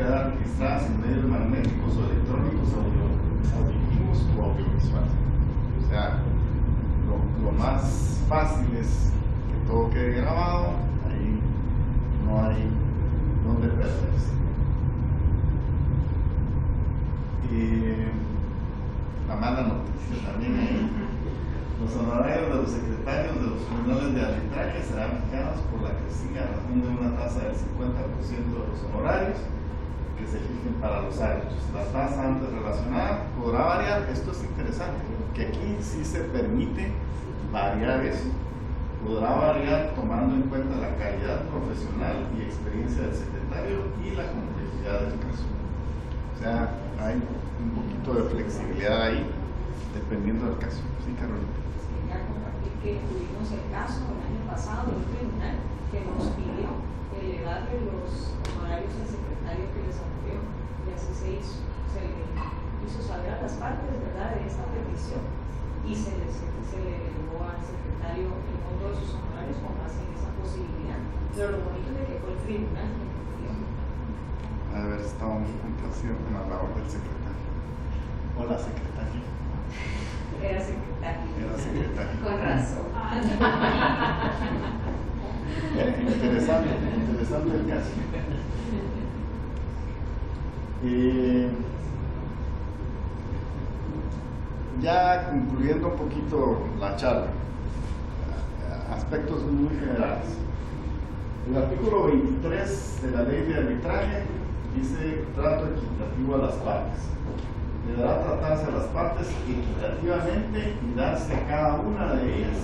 quedar registradas en medios magnéticos o electrónicos auditivos o audiovisuales. O sea, lo más fácil es que todo quede grabado, ahí no hay donde perderse. La mala noticia también, los honorarios de los secretarios de los tribunales de arbitraje serán fijados por la CRECIG a razón de una tasa del 50% de los honorarios que se fijen para los árbitros. La tasa antes relacionada podrá variar. Esto es interesante, que aquí sí se permite variar eso. Podrá variar tomando en cuenta la calidad profesional y experiencia del secretario y la complejidad del caso. O sea, hay un poquito de flexibilidad ahí, dependiendo del caso. Sí, Carolina. Sí, ya compartir que tuvimos el caso el año pasado de un tribunal que nos pidió elevarle los honorarios al secretario que les apoyó, y así se hizo. Se le hizo saber a las partes, ¿verdad?, de esta petición, y se le elevó al secretario el monto de sus honorarios con base en esa posibilidad. Pero lo bonito es de que fue el tribunal que pidió. Haber estado muy complacido con la labor del secretario. Hola, secretario. Era secretario. Era secretario. Con razón. Interesante el caso. Ya concluyendo un poquito la charla, aspectos muy generales. El artículo 23 de la ley de arbitraje dice trato equitativo a las partes. Deberá tratarse a las partes equitativamente y darse a cada una de ellas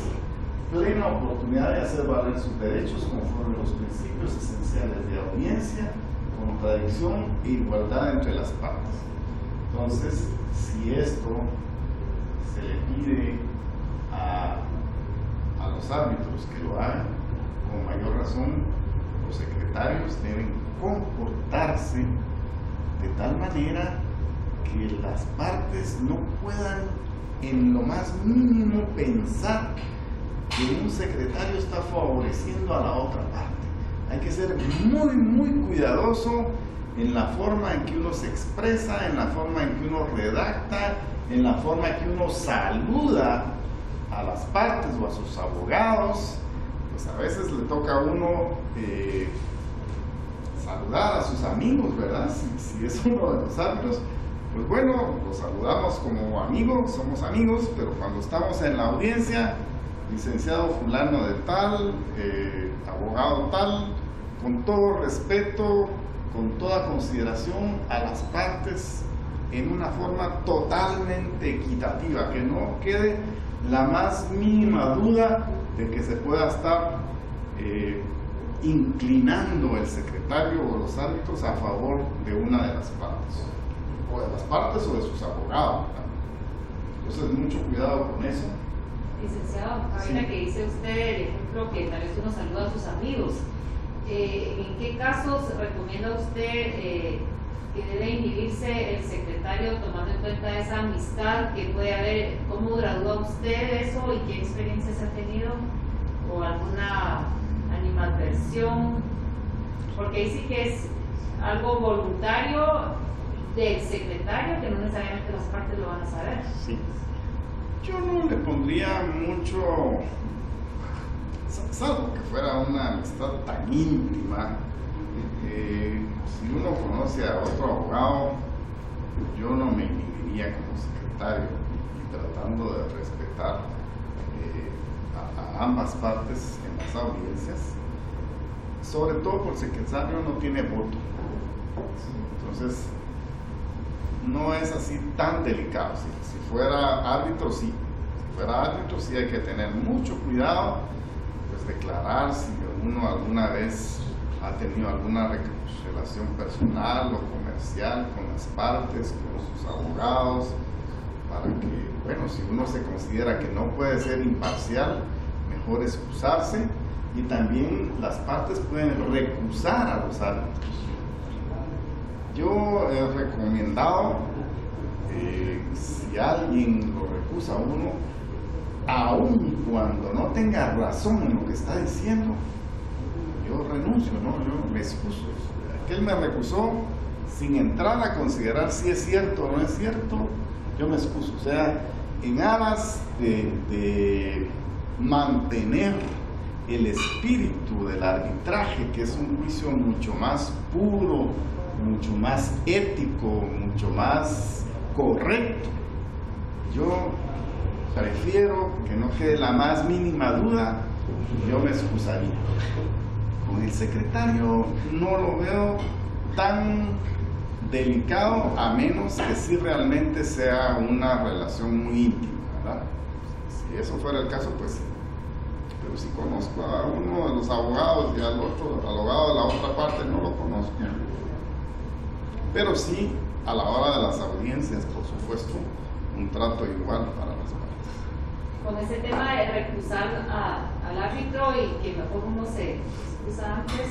plena oportunidad de hacer valer sus derechos conforme a los principios esenciales de audiencia, contradicción e igualdad entre las partes. Entonces, si esto se le pide a los árbitros que lo hagan, con mayor razón los secretarios deben comportarse de tal manera que las partes no puedan en lo más mínimo pensar que un secretario está favoreciendo a la otra parte. Hay que ser muy, muy cuidadoso en la forma en que uno se expresa, en la forma en que uno redacta, en la forma en que uno saluda a las partes o a sus abogados. Pues a veces le toca a uno saludar a sus amigos, ¿verdad? Si es uno de los árbitros, pues bueno, los saludamos como amigos, somos amigos, pero cuando estamos en la audiencia, licenciado fulano de tal, abogado tal, con todo respeto, con toda consideración a las partes, en una forma totalmente equitativa, que no quede la más mínima duda de que se pueda estar inclinando el secretario o los árbitros a favor de una de las partes, o de las partes o de sus abogados. Entonces, mucho cuidado con eso. Licenciado, ahorita Sí. que dice usted el ejemplo que tal vez uno saluda a sus amigos, ¿en qué casos recomienda usted que debe inhibirse el secretario tomando en cuenta esa amistad que puede haber? ¿Cómo gradúa usted eso y qué experiencias ha tenido? ¿O alguna animadversión? Porque ahí sí que es algo voluntario del secretario, que no necesariamente las partes lo van a saber. Sí. Yo no le pondría mucho, salvo que fuera una amistad tan íntima. Si uno conoce a otro abogado, yo no me inhibiría como secretario, y tratando de respetar a ambas partes en las audiencias, sobre todo porque el secretario no tiene voto. Entonces, no es así tan delicado. Si fuera árbitro, sí. Si fuera árbitro, sí hay que tener mucho cuidado, pues declarar si uno alguna vez ha tenido alguna relación personal o comercial con las partes, con sus abogados, para que, bueno, si uno se considera que no puede ser imparcial, mejor excusarse, y también las partes pueden recusar a los árbitros. Yo he recomendado, si alguien lo recusa a uno, aun cuando no tenga razón en lo que está diciendo, yo renuncio, ¿no? Yo me excuso. Aquel me recusó, sin entrar a considerar si es cierto o no es cierto, yo me excuso. O sea, en aras de mantener el espíritu del arbitraje, que es un juicio mucho más puro, mucho más ético, mucho más correcto, yo prefiero que no quede la más mínima duda, yo me excusaría. Con el secretario no lo veo tan delicado, a menos que sí realmente sea una relación muy íntima, ¿verdad? Si eso fuera el caso, pues sí. Pero si conozco a uno de los abogados y al otro, al abogado de la otra parte, no lo conozco. Pero sí, a la hora de las audiencias, por supuesto, un trato igual para las partes. Con ese tema de recusar al árbitro y que mejor uno se excusa antes,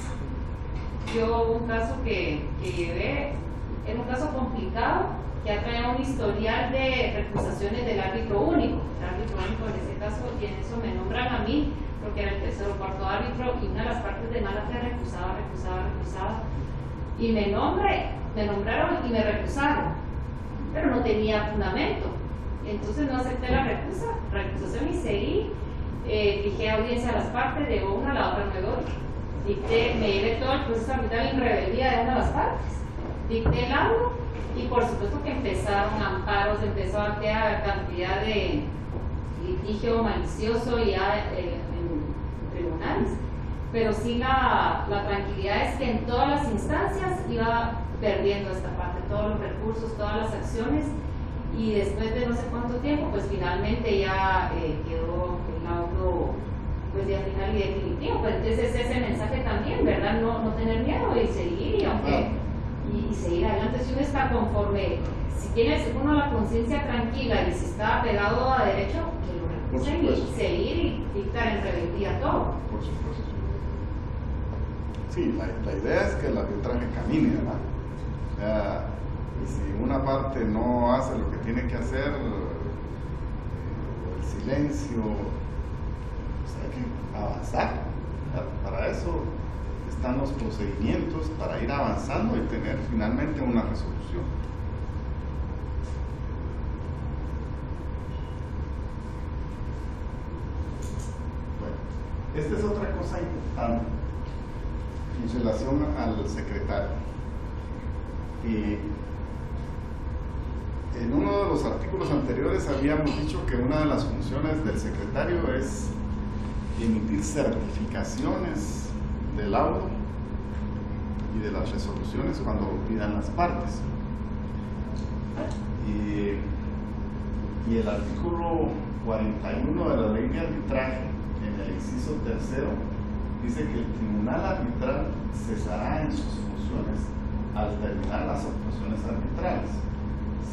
yo hubo un caso que llevé, era un caso complicado, que ha traído un historial de recusaciones del árbitro único. El árbitro único en ese caso, y en eso me nombran a mí, porque era el tercer o cuarto árbitro, y una de las partes de mala fe recusaba, y me nombraron y me recusaron, pero no tenía fundamento. Entonces no acepté la recusación y seguí, fijé audiencia a las partes, de una a la otra me doy. Me llevé todo el proceso arbitral en rebeldía de una de las partes, dicté el laudo y por supuesto que empezaron amparos, empezó a quedar cantidad de litigio malicioso ya en tribunales, pero sí la tranquilidad es que en todas las instancias iba perdiendo esta parte, todos los recursos, todas las acciones, y después de no sé cuánto tiempo, pues finalmente ya quedó el laudo pues ya final y definitivo. Pues entonces ese mensaje también, ¿verdad? No tener miedo y seguir, y seguir adelante. Si uno está conforme, si tiene uno la conciencia tranquila y si está pegado a derecho, que lo recuse y seguir y dictar en rebeldía todo. Por supuesto. Sí, la idea es que el arbitraje camine, ¿verdad? O sea, y si una parte no hace lo que tiene que hacer, el silencio, pues hay que avanzar. Para eso están los procedimientos, para ir avanzando y tener finalmente una resolución. Bueno, esta es otra cosa importante en relación al secretario. En uno de los artículos anteriores habíamos dicho que una de las funciones del secretario es emitir certificaciones del laudo y de las resoluciones cuando lo pidan las partes. Y el artículo 41 de la ley de arbitraje, en el inciso tercero, dice que el tribunal arbitral cesará en sus funciones al terminar las actuaciones arbitrales,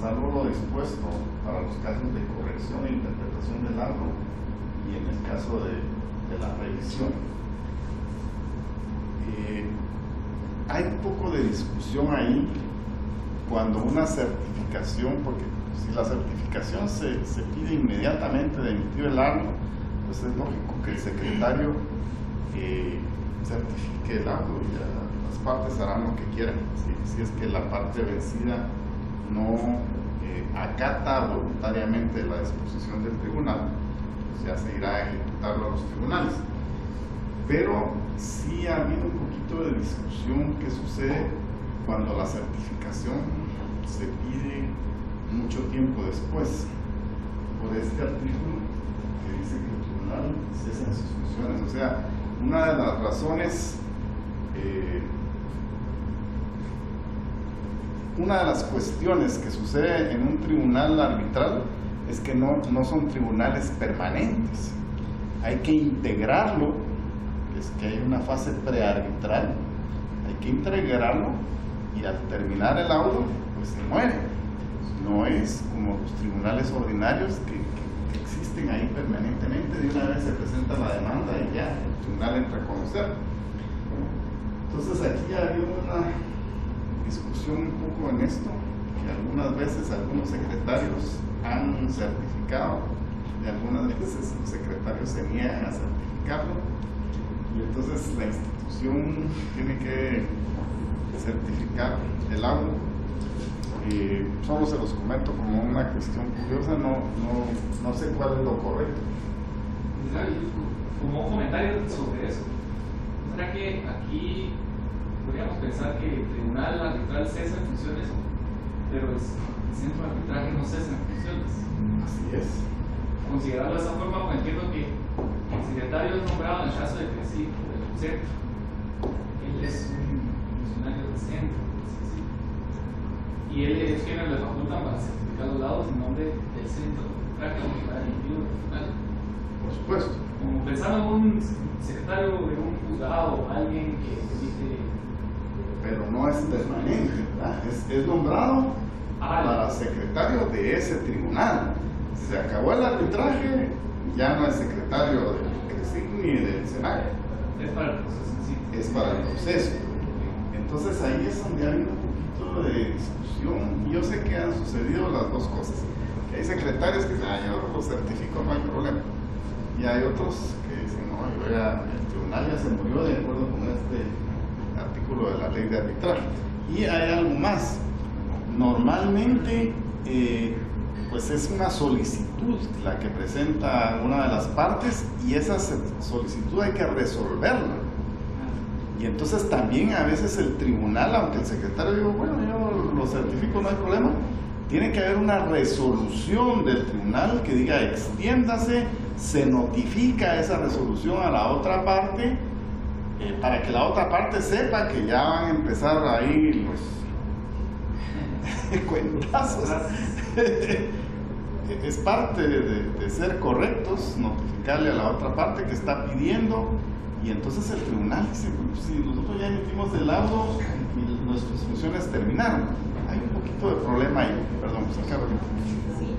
salvo lo dispuesto para los casos de corrección e interpretación del laudo y en el caso de la revisión. Hay un poco de discusión ahí cuando una certificación, porque si la certificación se pide inmediatamente de emitir el laudo, pues es lógico que el secretario certifique el laudo y las partes harán lo que quieran. Si es que la parte vencida no acata voluntariamente la disposición del tribunal, pues ya se irá a ejecutarlo a los tribunales. Pero sí ha habido un poquito de discusión que sucede cuando la certificación se pide mucho tiempo después, por este artículo que dice que el tribunal cesa en sus funciones. O sea, una de las razones, una de las cuestiones que sucede en un tribunal arbitral es que no son tribunales permanentes. Hay que integrarlo, es que hay una fase prearbitral, hay que integrarlo y al terminar el laudo, pues se muere. No es como los tribunales ordinarios que existen ahí permanentemente, de una vez se presenta la demanda y ya el tribunal entra a conocer. Entonces aquí ha habido una discusión un poco en esto, que algunas veces algunos secretarios han certificado y algunas veces los secretarios se niegan a certificarlo, y entonces la institución tiene que certificar el laudo Solo se los comento como una cuestión curiosa, no sé cuál es lo correcto. Como un comentario sobre eso, ¿será que aquí podríamos pensar que el tribunal arbitral cesa en funciones, pero el centro de arbitraje no cesa en funciones? Así es. Considerarlo de esa forma, pues entiendo que el secretario es nombrado en el caso de que sí, del centro. Él es un funcionario del centro, y él es quien le facultan para certificar los lados en nombre del centro de arbitraje, aunque para el individuo tribunal. Por supuesto. Como pensando en un secretario de un juzgado o alguien que dice. Pero no es permanente, ¿verdad? Es nombrado para secretario de ese tribunal. Se acabó el arbitraje, ya no es secretario del CRECIC ni del SENAC. Es para el proceso en sí. Es para el proceso. Entonces ahí es donde hay un poquito de discusión. Yo sé que han sucedido las dos cosas. Que hay secretarios que dicen, yo lo certifico, no hay problema. Y hay otros que dicen, no, el tribunal ya se murió de acuerdo con este artículo de la ley de arbitraje. Y hay algo más. Normalmente, pues es una solicitud la que presenta una de las partes y esa solicitud hay que resolverla. Y entonces también a veces el tribunal, aunque el secretario diga, bueno, yo lo certifico, no hay problema, tiene que haber una resolución del tribunal que diga extiéndase, se notifica esa resolución a la otra parte para que la otra parte sepa que ya van a empezar ahí los cuentazos. Es parte de ser correctos, notificarle a la otra parte que está pidiendo, y entonces el tribunal dice, bueno, si nosotros ya emitimos el laudo y nuestras funciones terminaron, hay un poquito de problema ahí. Perdón, pues acá. Sí,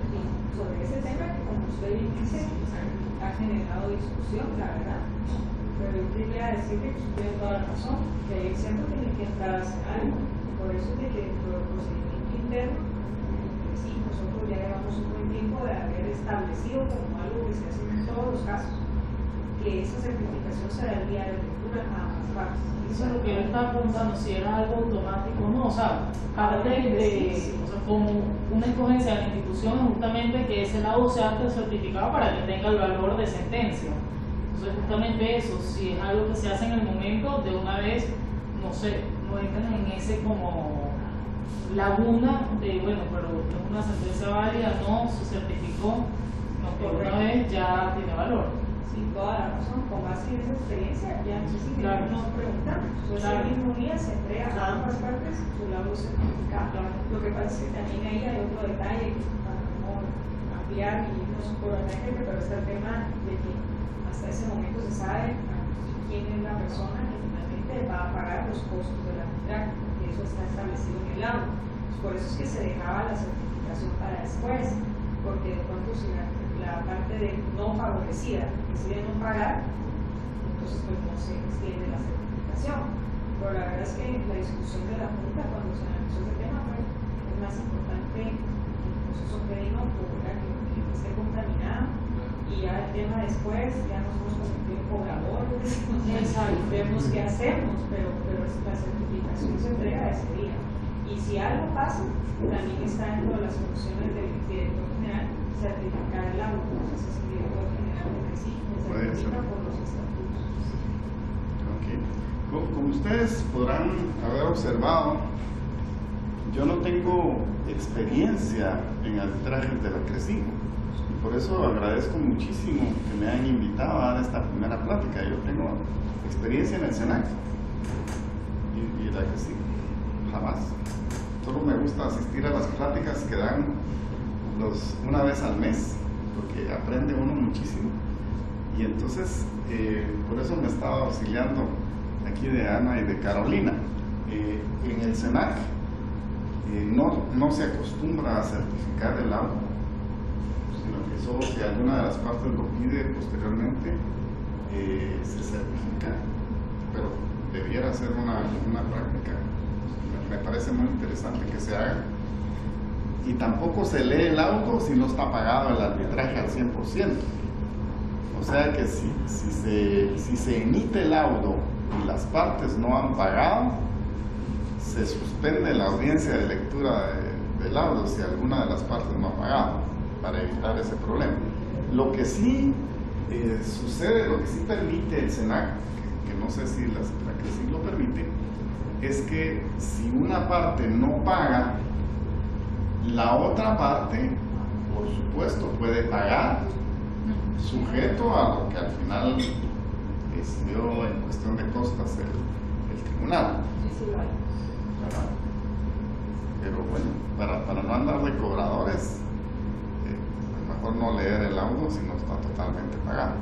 sobre ese tema que como usted dice, ha generado discusión, la verdad, pero yo quería decirle que usted tiene toda la razón, que el centro tiene que entrar a hacer algo, por eso es de que dentro del procedimiento interno, sí, nosotros ya llevamos un buen tiempo de haber establecido como algo que se hace en todos los casos, que esa certificación se da el día de lectura a ambas partes. Eso es lo que yo estaba preguntando, si era algo automático o no, o sea, parte de como una escogencia de la institución justamente que ese laudo sea certificado para que tenga el valor de sentencia. Entonces justamente eso, si es algo que se hace en el momento, de una vez, no sé, no entran en ese como laguna de, bueno, pero es una sentencia válida, no, se certificó, no, por una vez ya tiene valor. Sí, toda la razón, con base en esa experiencia, ya sí, claro, nos preguntamos. Entonces, el mismo día se entrega a ambas partes su laudo certificado. Lo que pasa es que también ahí hay otro detalle para no ampliar y irnos por el ejemplo, pero está el tema de que hasta ese momento se sabe quién es la persona que finalmente va a pagar los costos del arbitraje, porque eso está establecido en el laudo. Por eso es que se dejaba la certificación para después, porque de pronto si la parte de no favorecida decide no pagar, entonces pues no se extiende la certificación. Pero la verdad es que la discusión de la Junta cuando se analizó ese tema fue más importante el proceso crédito que esté contaminado, y ya el tema después ya nosotros como cobradores vemos qué hacemos, pero la certificación se entrega ese día. Y si algo pasa, también está dentro de las funciones del director general certificar el laudo. Entonces es el director general que sí certifica por los estatutos. Okay. Como ustedes podrán haber observado, yo no tengo experiencia en arbitrajes de la CRECIC, y por eso agradezco muchísimo que me hayan invitado a dar esta primera plática. Yo tengo experiencia en el SENAC y la CRECIC jamás. Solo me gusta asistir a las pláticas que dan una vez al mes, porque aprende uno muchísimo. Y entonces, por eso me estaba auxiliando aquí de Ana y de Carolina. En el SENAC no se acostumbra a certificar el laudo, sino que solo si alguna de las partes lo pide posteriormente, se certifica. Pero debiera ser una práctica. Me parece muy interesante que se haga. Y tampoco se lee el laudo si no está pagado el arbitraje al 100%. O sea que si se emite el laudo y las partes no han pagado, se suspende la audiencia de lectura del laudo si alguna de las partes no ha pagado, para evitar ese problema. Lo que sí sucede, lo que sí permite el SENAC, que no sé si la CRECIC lo permite, es que si una parte no paga, la otra parte, por supuesto, puede pagar, sujeto a lo que al final decidió en cuestión de costas el tribunal. ¿Verdad? Pero bueno, para no andar de cobradores, mejor no leer el laudo si no está totalmente pagado.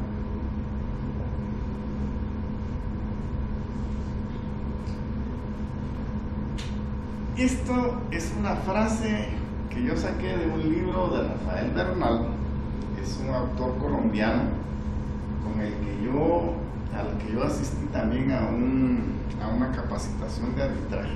Esto es una frase que yo saqué de un libro de Rafael Bernal, es un autor colombiano al que yo asistí también a una capacitación de arbitraje.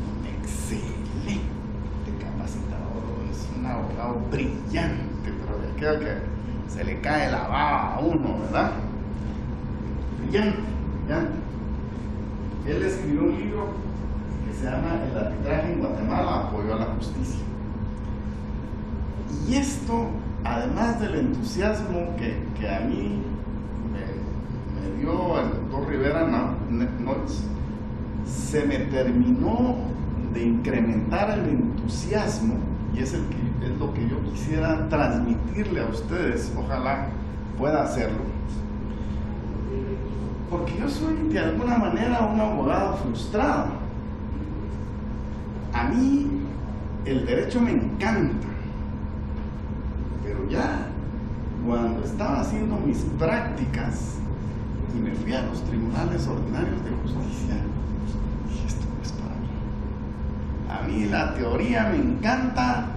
Un excelente capacitador, es un abogado brillante, pero de aquel que se le cae la baba a uno, ¿verdad? Brillante, brillante. Él escribió un libro que se llama El arbitraje en Guatemala, apoyo a la justicia. Y esto, además del entusiasmo que a mí me dio el doctor Rivera Notz, se me terminó de incrementar el entusiasmo, y es lo que yo quisiera transmitirle a ustedes, ojalá pueda hacerlo, porque yo soy de alguna manera un abogado frustrado. A mí el derecho me encanta, pero ya cuando estaba haciendo mis prácticas y me fui a los tribunales ordinarios de justicia, dije, esto no es para mí. A mí la teoría me encanta,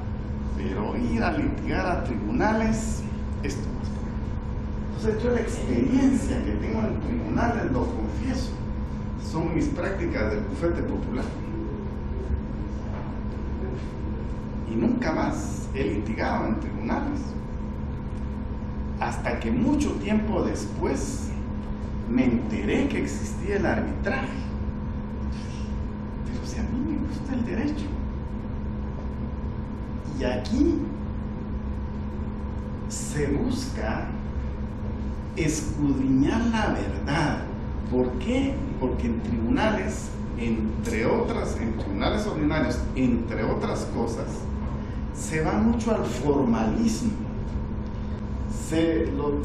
pero ir a litigar a tribunales, esto no es para mí. Entonces yo la experiencia que tengo en tribunales, lo confieso, son mis prácticas del bufete popular. Y nunca más he litigado en tribunales. Hasta que mucho tiempo después me enteré que existía el arbitraje. Pero si a mí me gusta el derecho. Y aquí se busca escudriñar la verdad. ¿Por qué? Porque en tribunales, en tribunales ordinarios, entre otras cosas, se va mucho al formalismo.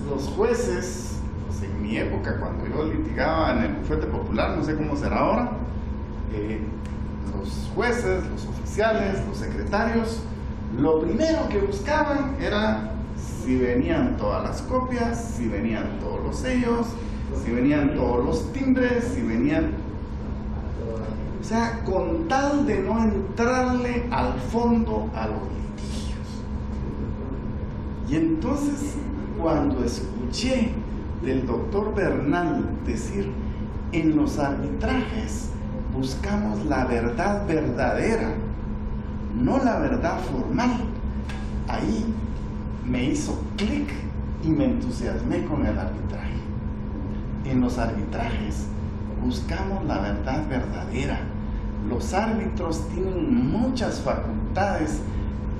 Los jueces, pues en mi época, cuando yo litigaba en el bufete popular, no sé cómo será ahora, los jueces, los oficiales, los secretarios, lo primero que buscaban era si venían todas las copias, si venían todos los sellos, si venían todos los timbres, si venían... O sea, con tal de no entrarle al fondo a los litigios. Y entonces, cuando escuché del doctor Bernal decir, en los arbitrajes buscamos la verdad verdadera, no la verdad formal, ahí me hizo clic y me entusiasmé con el arbitraje. En los arbitrajes buscamos la verdad verdadera. Los árbitros tienen muchas facultades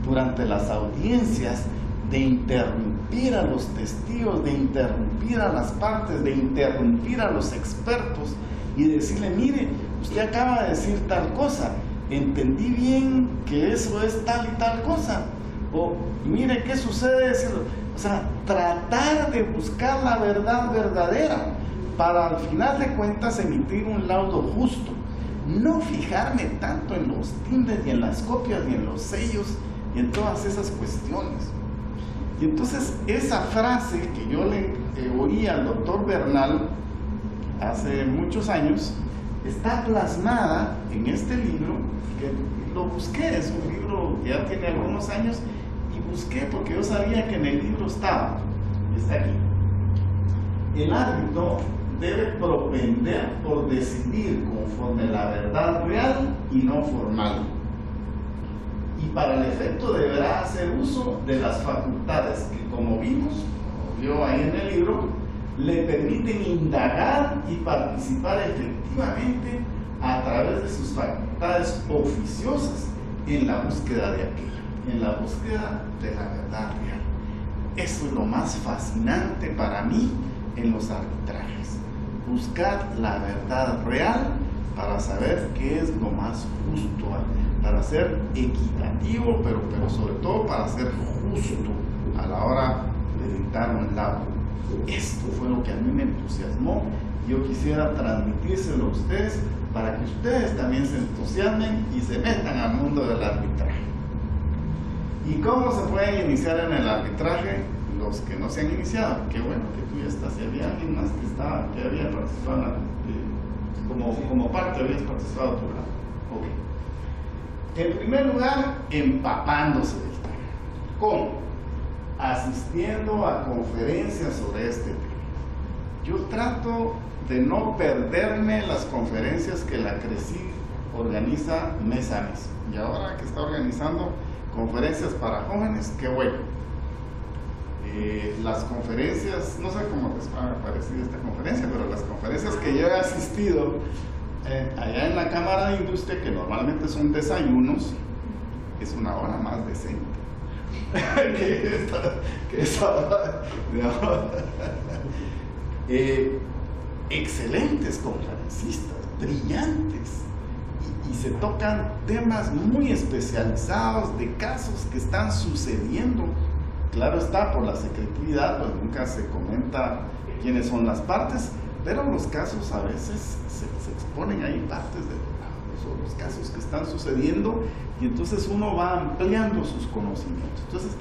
durante las audiencias de interrumpir a los testigos, de interrumpir a las partes, de interrumpir a los expertos y decirle, mire, usted acaba de decir tal cosa, entendí bien que eso es tal y tal cosa, o mire qué sucede, o sea, tratar de buscar la verdad verdadera para al final de cuentas emitir un laudo justo, no fijarme tanto en los timbres y en las copias y en los sellos y en todas esas cuestiones. Y entonces esa frase que yo le oí al doctor Bernal hace muchos años está plasmada en este libro, que lo busqué, es un libro que ya tiene algunos años, y busqué porque yo sabía que en el libro está aquí. El árbitro debe propender por decidir conforme la verdad real y no formal. Y para el efecto deberá hacer uso de las facultades que, como vimos, como vio ahí en el libro, le permiten indagar y participar efectivamente a través de sus facultades oficiosas en la búsqueda de aquello, en la búsqueda de la verdad real. Eso es lo más fascinante para mí en los arbitrajes. Buscar la verdad real para saber qué es lo más justo, para ser equitativo, pero sobre todo para ser justo a la hora de dictar un laudo. Esto fue lo que a mí me entusiasmó. Yo quisiera transmitírselo a ustedes para que ustedes también se entusiasmen y se metan al mundo del arbitraje. ¿Y cómo se pueden iniciar en el arbitraje? Los que no se han iniciado, qué bueno que tú ya estás, si había alguien más que había participado como parte, habías participado tú, ¿verdad? Ok. En primer lugar, empapándose del tema. ¿Cómo? Asistiendo a conferencias sobre este tema. Yo trato de no perderme las conferencias que la CRECIG organiza mes a mes. Y ahora que está organizando conferencias para jóvenes, qué bueno. Las conferencias, no sé cómo les ha parecido esta conferencia, pero las conferencias que yo he asistido allá en la Cámara de Industria, que normalmente son desayunos, es una hora más decente que esa hora de ahora. Excelentes conferencistas, brillantes, y se tocan temas muy especializados de casos que están sucediendo. Claro está, por la secretividad, pues nunca se comenta quiénes son las partes, pero los casos a veces se exponen ahí partes de los casos que están sucediendo, y entonces uno va ampliando sus conocimientos. Entonces,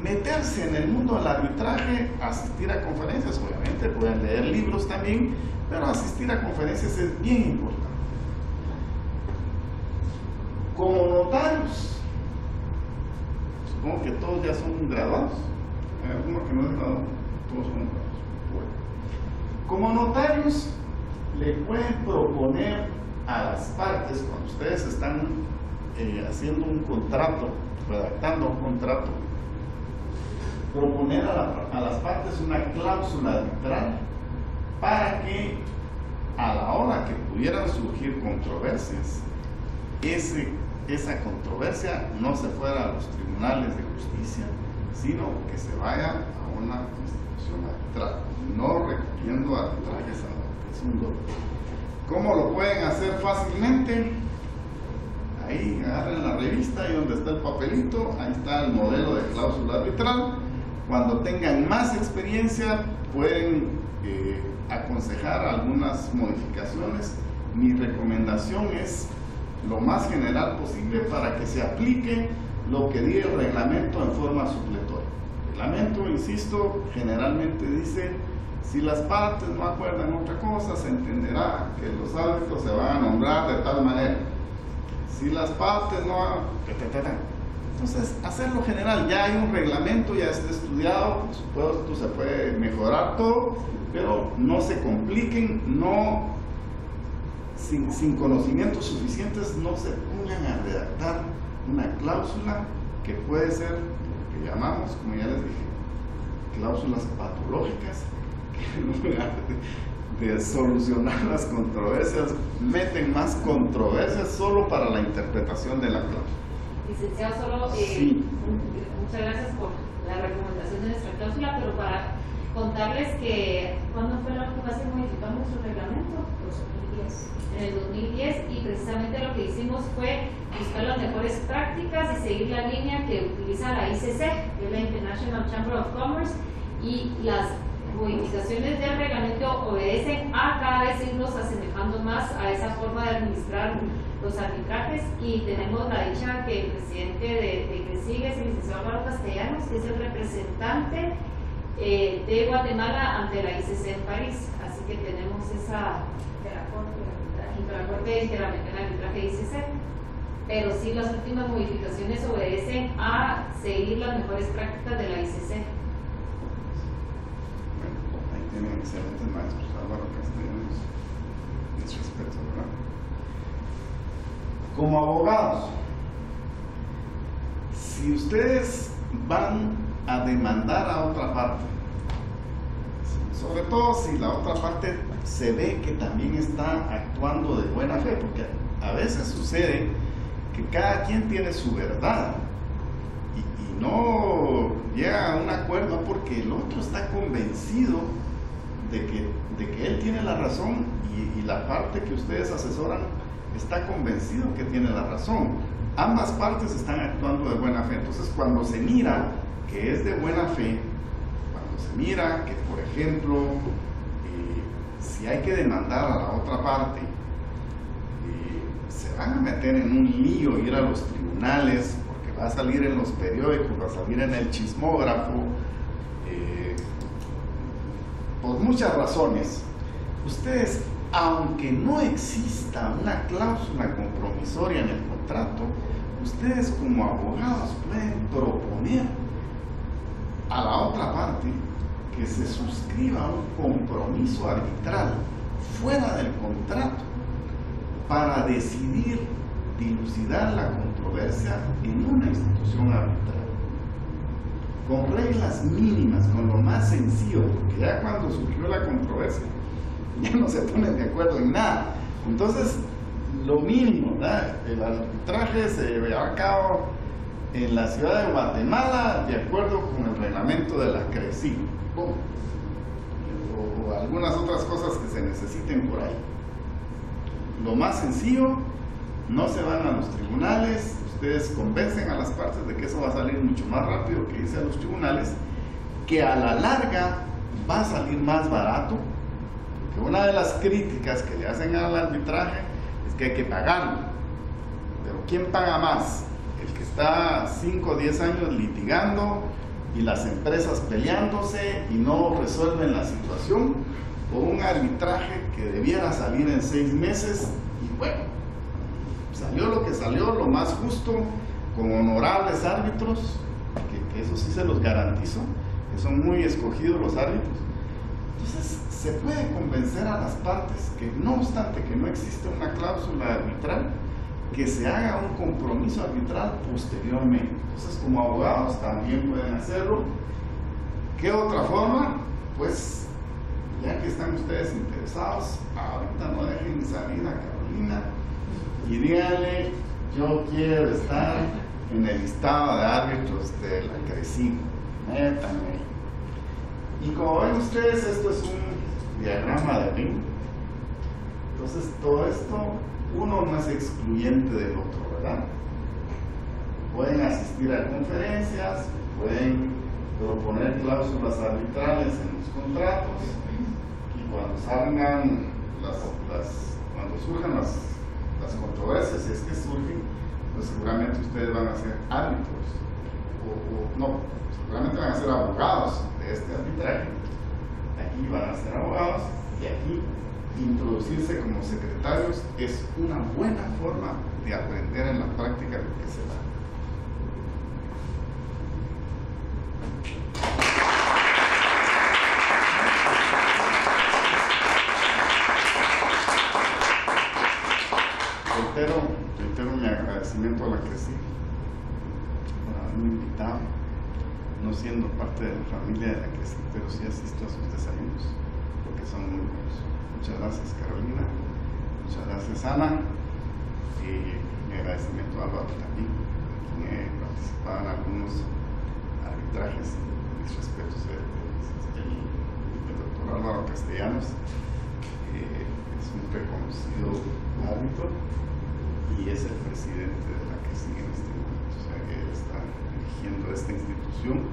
meterse en el mundo del arbitraje, asistir a conferencias, obviamente pueden leer libros también, pero asistir a conferencias es bien importante. Como notarios, supongo que todos ya son graduados. Hay alguno que no es graduado, todos son graduados. Bueno. Como notarios, le pueden proponer a las partes, cuando ustedes están haciendo un contrato, redactando un contrato, proponer a las partes una cláusula arbitral para que a la hora que pudieran surgir controversias, esa controversia no se fuera a los tribunales de justicia, sino que se vaya a una institución arbitral, no recurriendo a arbitrajes a la que es un dolor. ¿Cómo lo pueden hacer fácilmente? Ahí agarren la revista y donde está el papelito, ahí está el modelo de cláusula arbitral. Cuando tengan más experiencia pueden aconsejar algunas modificaciones. Mi recomendación es lo más general posible para que se aplique lo que diga el reglamento en forma supletoria. El reglamento, insisto, generalmente dice: si las partes no acuerdan otra cosa, se entenderá que los árbitros se van a nombrar de tal manera. Si las partes no... Entonces, hacerlo general, ya hay un reglamento, ya está estudiado, por supuesto se puede mejorar todo, pero no se compliquen, no, sin conocimientos suficientes, no se pongan a redactar una cláusula que puede ser lo que llamamos, como ya les dije, cláusulas patológicas, que en lugar de solucionar las controversias, meten más controversias solo para la interpretación de la cláusula. Licenciado, solo sí. Muchas gracias por la recomendación de nuestra cláusula, pero para contarles que ¿cuándo fue la última vez que modificamos nuestro reglamento? 2010. En el 2010, y precisamente lo que hicimos fue buscar las mejores prácticas y seguir la línea que utiliza la ICC, que es la International Chamber of Commerce, y las modificaciones del reglamento obedecen a cada vez irnos asemejando más a esa forma de administrar los arbitrajes, y tenemos la dicha que el presidente de CRECIG es el licenciado Álvaro Castellanos, que es el representante de Guatemala ante la ICC en París, así que tenemos esa Corte Interamericana de Arbitraje ICC, pero sí las últimas modificaciones obedecen a seguir las mejores prácticas de la ICC. Ahí tienen excelentes maestros, Álvaro Castellanos, mis respetos, ¿verdad? Como abogados, si ustedes van a demandar a otra parte, sobre todo si la otra parte se ve que también está actuando de buena fe, porque a veces sucede que cada quien tiene su verdad y no llega a un acuerdo porque el otro está convencido de que él tiene la razón y la parte que ustedes asesoran está convencido que tiene la razón. Ambas partes están actuando de buena fe. Entonces, cuando se mira que es de buena fe, cuando se mira que, por ejemplo, si hay que demandar a la otra parte, se van a meter en un lío, ir a los tribunales, porque va a salir en los periódicos, va a salir en el chismógrafo, por muchas razones. Ustedes, aunque no exista una cláusula compromisoria en el contrato, ustedes como abogados pueden proponer a la otra parte que se suscriba un compromiso arbitral fuera del contrato para decidir dilucidar la controversia en una institución arbitral, con reglas mínimas, con lo más sencillo, porque ya cuando surgió la controversia ya no se ponen de acuerdo en nada. Entonces, lo mínimo, ¿verdad? El arbitraje se llevará a cabo en la ciudad de Guatemala de acuerdo con el reglamento de la CRECIG, o algunas otras cosas que se necesiten por ahí. Lo más sencillo, no se van a los tribunales, ustedes convencen a las partes de que eso va a salir mucho más rápido que irse a los tribunales, que a la larga va a salir más barato, porque una de las críticas que le hacen al arbitraje es que hay que pagarlo. Pero ¿quién paga más? El que está 5 o 10 años litigando y las empresas peleándose y no resuelven la situación, o un arbitraje que debiera salir en 6 meses y bueno, salió lo que salió, lo más justo, con honorables árbitros, que eso sí se los garantizo, que son muy escogidos los árbitros. Entonces se puede convencer a las partes que, no obstante que no existe una cláusula arbitral, que se haga un compromiso arbitral posteriormente. Entonces, como abogados también pueden hacerlo. ¿Qué otra forma? Pues ya que están ustedes interesados, ahorita no dejen salir a Carolina y díganle: yo quiero estar en el listado de árbitros de la CRECIG, métanme. Y como ven ustedes, esto es un diagrama de ring. Entonces, todo esto, uno no es excluyente del otro, ¿verdad? Pueden asistir a conferencias, pueden proponer cláusulas arbitrales en los contratos, y cuando salgan cuando surjan las controversias, si es que surgen, pues seguramente ustedes van a ser árbitros, no, seguramente van a ser abogados de este arbitraje. Aquí van a ser abogados y aquí introducirse como secretarios es una buena forma de aprender en la práctica lo que se da. Reitero mi agradecimiento a la CRECIG por haberme invitado, no siendo parte de la familia de la CRECIG, pero sí asisto a sus desayunos porque son muy buenos. Muchas gracias, Carolina. Muchas gracias, Ana. Y mi agradecimiento a Álvaro también, quien he participado en algunos arbitrajes. Mis respetos el doctor Álvaro Castellanos, es un reconocido árbitro y es el presidente de la CRECIG en este momento. O sea, que él está dirigiendo esta institución.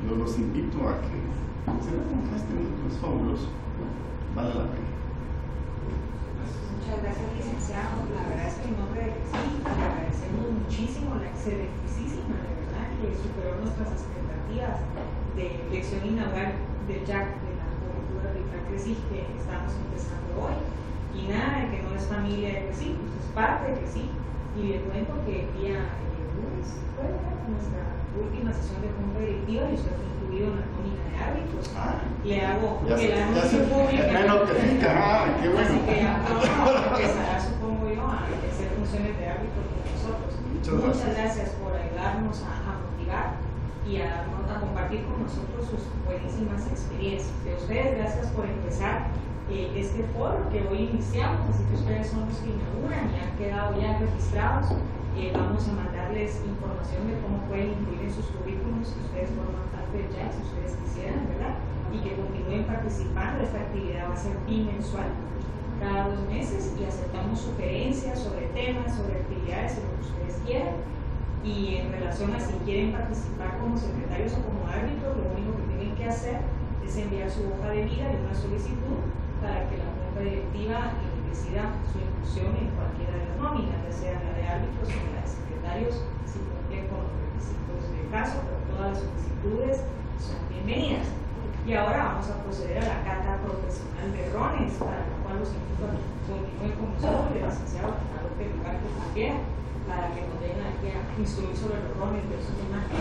Yo los invito a que se vean en este momento, es fabuloso. Vale la pena. Muchas gracias, licenciado. La verdad es que en nombre de CRECIG le agradecemos muchísimo la excelentísima, de verdad, que superó nuestras expectativas de lección inaugural del JAC, de la cobertura de la CRECIG que estamos empezando hoy. Y nada, de que no es familia de CRECIG, usted es parte de CRECIG. Y le cuento que el día lunes fue nuestra última sesión de junta directiva y usted fue incluido en la nómina de árbitros. Le hago el anuncio público. Me notifica, qué bueno. Así que ya empezará, supongo yo, a hacer funciones de árbitro con nosotros. Muchas gracias por ayudarnos a motivar y a compartir con nosotros sus buenísimas experiencias. De ustedes, gracias por empezar este foro que hoy iniciamos, así que ustedes son los que inauguran y han quedado ya registrados Vamos a mandarles información de cómo pueden incluir en sus currículums si ustedes forman parte del JAC, si ustedes quisieran, ¿verdad? Y que continúen participando. Esta actividad va a ser bimensual, cada 2 meses, y aceptamos sugerencias sobre temas, sobre actividades, lo que ustedes quieran. Y en relación a si quieren participar como secretarios o como árbitros, lo único que tienen que hacer es enviar su hoja de vida y una solicitud para que la junta directiva decida su inclusión en cualquiera de las nóminas, ya sea la de árbitros o la de secretarios, si cumplen con los requisitos del caso, pero todas las solicitudes son bienvenidas. Y ahora vamos a proceder a la cata profesional de rones, para lo cual los invito a que continúen con nosotros, el licenciado adopte el lugar que quiera, para que nos den aquí a instruir sobre los rones de esos temas que